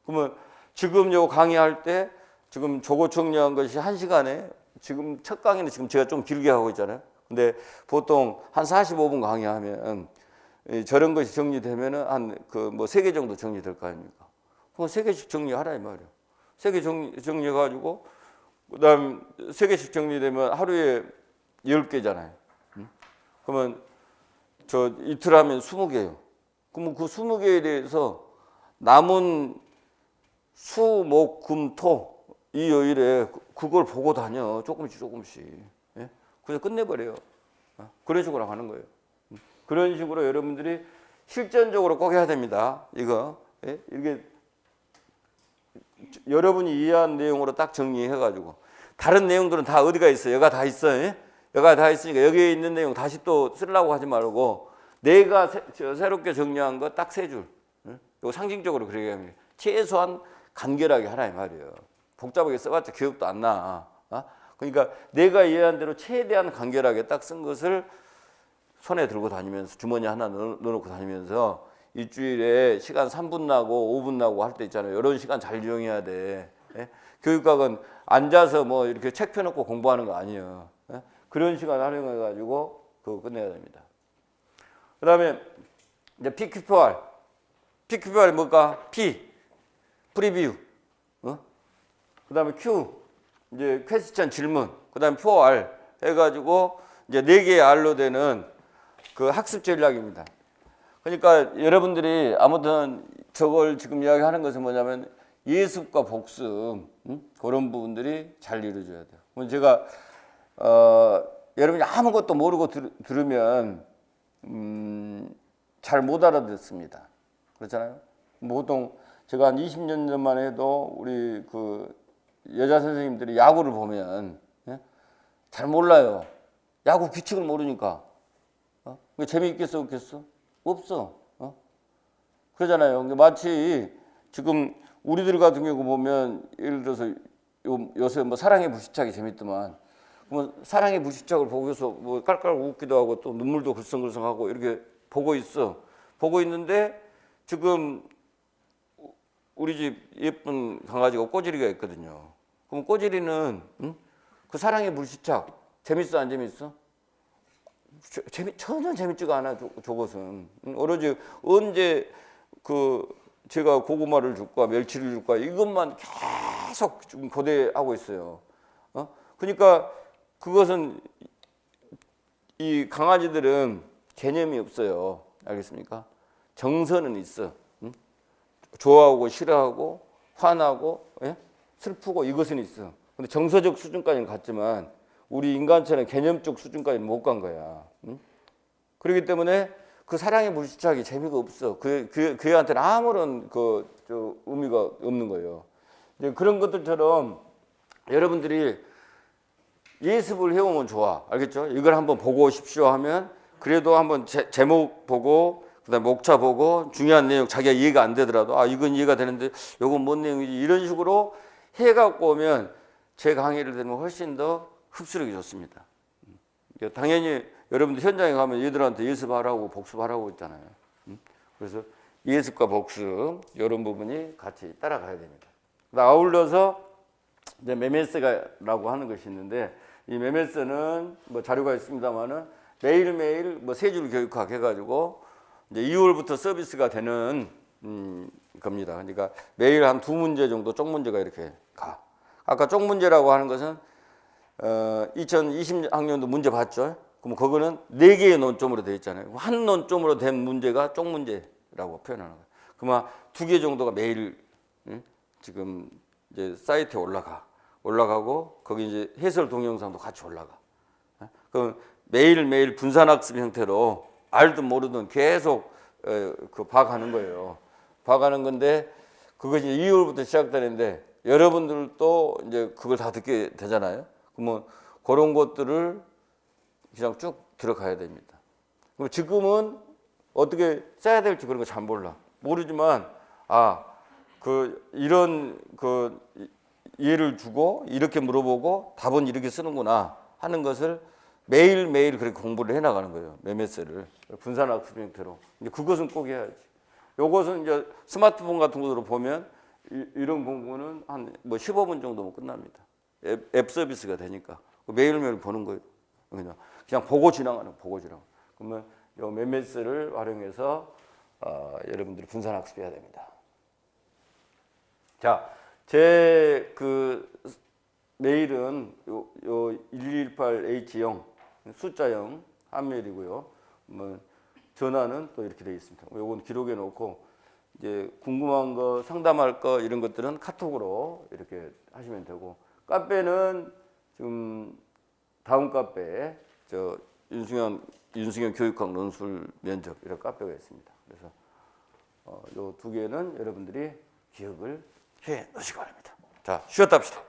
그러면 지금 요 강의할 때 지금 조고 정리한 것이 1시간에 지금 첫 강의는 지금 제가 좀 길게 하고 있잖아요. 근데 보통 한 45분 강의하면 저런 것이 정리되면은 한 그 뭐 3개 정도 정리될 거 아닙니까? 그럼 3개씩 정리하라 이 말이에요. 3개 정리해가지고 그다음 3개씩 정리되면 하루에 10개잖아요. 그러면 저 이틀 하면 20개예요. 그러면 그 20개에 대해서 남은 수, 목, 금, 토 이 요일에 그걸 보고 다녀. 조금씩. 예? 그래서 끝내버려요. 그런 식으로 하는 거예요. 그런 식으로 여러분들이 실전적으로 꼭 해야 됩니다. 이거. 예? 이게 여러분이 이해한 내용으로 딱 정리해가지고 다른 내용들은 다 어디가 있어요? 여가 다 있어. 예? 여가 다 있으니까 여기에 있는 내용 다시 또 쓰려고 하지 말고 내가 새롭게 정리한 거 딱 3줄. 예? 이거 상징적으로 그렇게 합니다. 최소한 간결하게 하라 이 말이에요. 복잡하게 써봤자 기억도 안 나. 그러니까 내가 이해한 대로 최대한 간결하게 딱 쓴 것을 손에 들고 다니면서 주머니 하나 넣어놓고 다니면서 일주일에 시간 3분 나고 5분 나고 할 때 있잖아요. 이런 시간 잘 이용해야 돼. 예? 교육학은 앉아서 뭐 이렇게 책 펴놓고 공부하는 거 아니에요. 예? 그런 시간 활용해가지고 그거 끝내야 됩니다. 그 다음에 이제 PQPR. PQPR이 뭘까? P, 프리뷰. 그 다음에 Q, 이제 퀘스천 질문. 그 다음에 4R 해가지고 이제 4개의 R로 되는 그 학습 전략입니다. 그러니까 여러분들이 아무튼 저걸 지금 이야기하는 것은 뭐냐면 예습과 복습 그런 부분들이 잘 이루어져야 돼요. 그럼 제가 여러분이 아무것도 모르고 들으면 잘 못 알아듣습니다. 그렇잖아요. 보통 제가 한 20년 전만 해도 우리 그 여자 선생님들이 야구를 보면 예? 잘 몰라요. 야구 규칙을 모르니까. 재미있겠어 없겠어? 없어. 그러잖아요. 마치 지금 우리들 같은 경우 보면 예를 들어서 요새 뭐 사랑의 불시착이 재밌더만 뭐 사랑의 불시착을 보고서 뭐 깔깔 웃기도 하고 또 눈물도 글썽글썽하고 이렇게 보고 있어. 보고 있는데 지금 우리 집 예쁜 강아지가 꼬지리가 있거든요. 그럼 꼬지리는 그 사랑의 불시착 재밌어 안 재밌어? 전혀 재밌지가 않아. 저것은 오로지 언제 그 제가 고구마를 줄까 멸치를 줄까 이것만 계속 지금 고대하고 있어요. 그러니까 그것은 이 강아지들은 개념이 없어요. 알겠습니까? 정서는 있어. 좋아하고 싫어하고 화나고 예? 슬프고 이것은 있어. 근데 정서적 수준까지는 갔지만 우리 인간처럼 개념적 수준까지는 못 간 거야. 그렇기 때문에 그 사랑의 불시착이 재미가 없어. 그애한테는 아무런 의미가 없는 거예요. 이제 그런 것들처럼 여러분들이 예습을 해오면 좋아. 알겠죠? 이걸 한번 보고 오십시오 하면 그래도 한번 제목 보고 그다음에 목차 보고 중요한 내용 자기가 이해가 안 되더라도 아 이건 이해가 되는데 이건 뭔 내용이지 이런 식으로 해갖고 오면 제 강의를 들으면 훨씬 더 흡수력이 좋습니다. 당연히 여러분들 현장에 가면 얘들한테 예습하라고 복습하라고 있잖아요. 그래서 예습과 복습 이런 부분이 같이 따라가야 됩니다. 아울러서 이제 메메스라고 하는 것이 있는데 이 메메스는 뭐 자료가 있습니다만은 매일매일 뭐 3줄 교육학 해가지고 이제 2월부터 서비스가 되는 겁니다. 그러니까 매일 한 2문제 정도 쪽 문제가 이렇게 가. 아까 쪽 문제라고 하는 것은 2020학년도 문제 봤죠? 그럼 그거는 4개의 논점으로 되어 있잖아요. 한 논점으로 된 문제가 쪽 문제라고 표현하는 거예요. 그러면 2개 정도가 매일 지금 이제 사이트에 올라가. 올라가고 거기 이제 해설 동영상도 같이 올라가. 그럼 매일매일 분산학습 형태로 알든 모르든 계속 그 봐가는 거예요. 봐가는 건데 그것이 2월부터 시작되는데 여러분들도 이제 그걸 다 듣게 되잖아요. 그러면 그런 것들을 그냥 쭉 들어가야 됩니다. 그럼 지금은 어떻게 써야 될지 그런 거 잘 몰라. 모르지만 이런 예를 주고 이렇게 물어보고 답은 이렇게 쓰는구나 하는 것을 매일매일 그렇게 공부를 해나가는 거예요. 메메스를 분산학습 형태로. 이제 그것은 꼭 해야지. 요것은 이제 스마트폰 같은 것으로 보면 이런 공부는 한 뭐 15분 정도면 끝납니다. 앱 서비스가 되니까 매일매일 보는 거예요. 그냥 보고 지나가는 보고 지나가. 그러면 요 메메스를 활용해서 여러분들이 분산학습해야 됩니다. 자, 제 그 메일은 요 1218H0 숫자형 한 메일이고요. 전화는 또 이렇게 되어 있습니다. 요건 기록해 놓고 이제 궁금한 거 상담할 거 이런 것들은 카톡으로 이렇게 하시면 되고 카페는 지금 다음 카페에 저 윤승현 교육학 논술 면접 이런 카페가 있습니다. 그래서 요 두 개는 여러분들이 기억을 해 놓으시기 바랍니다. 자, 쉬었다 합시다.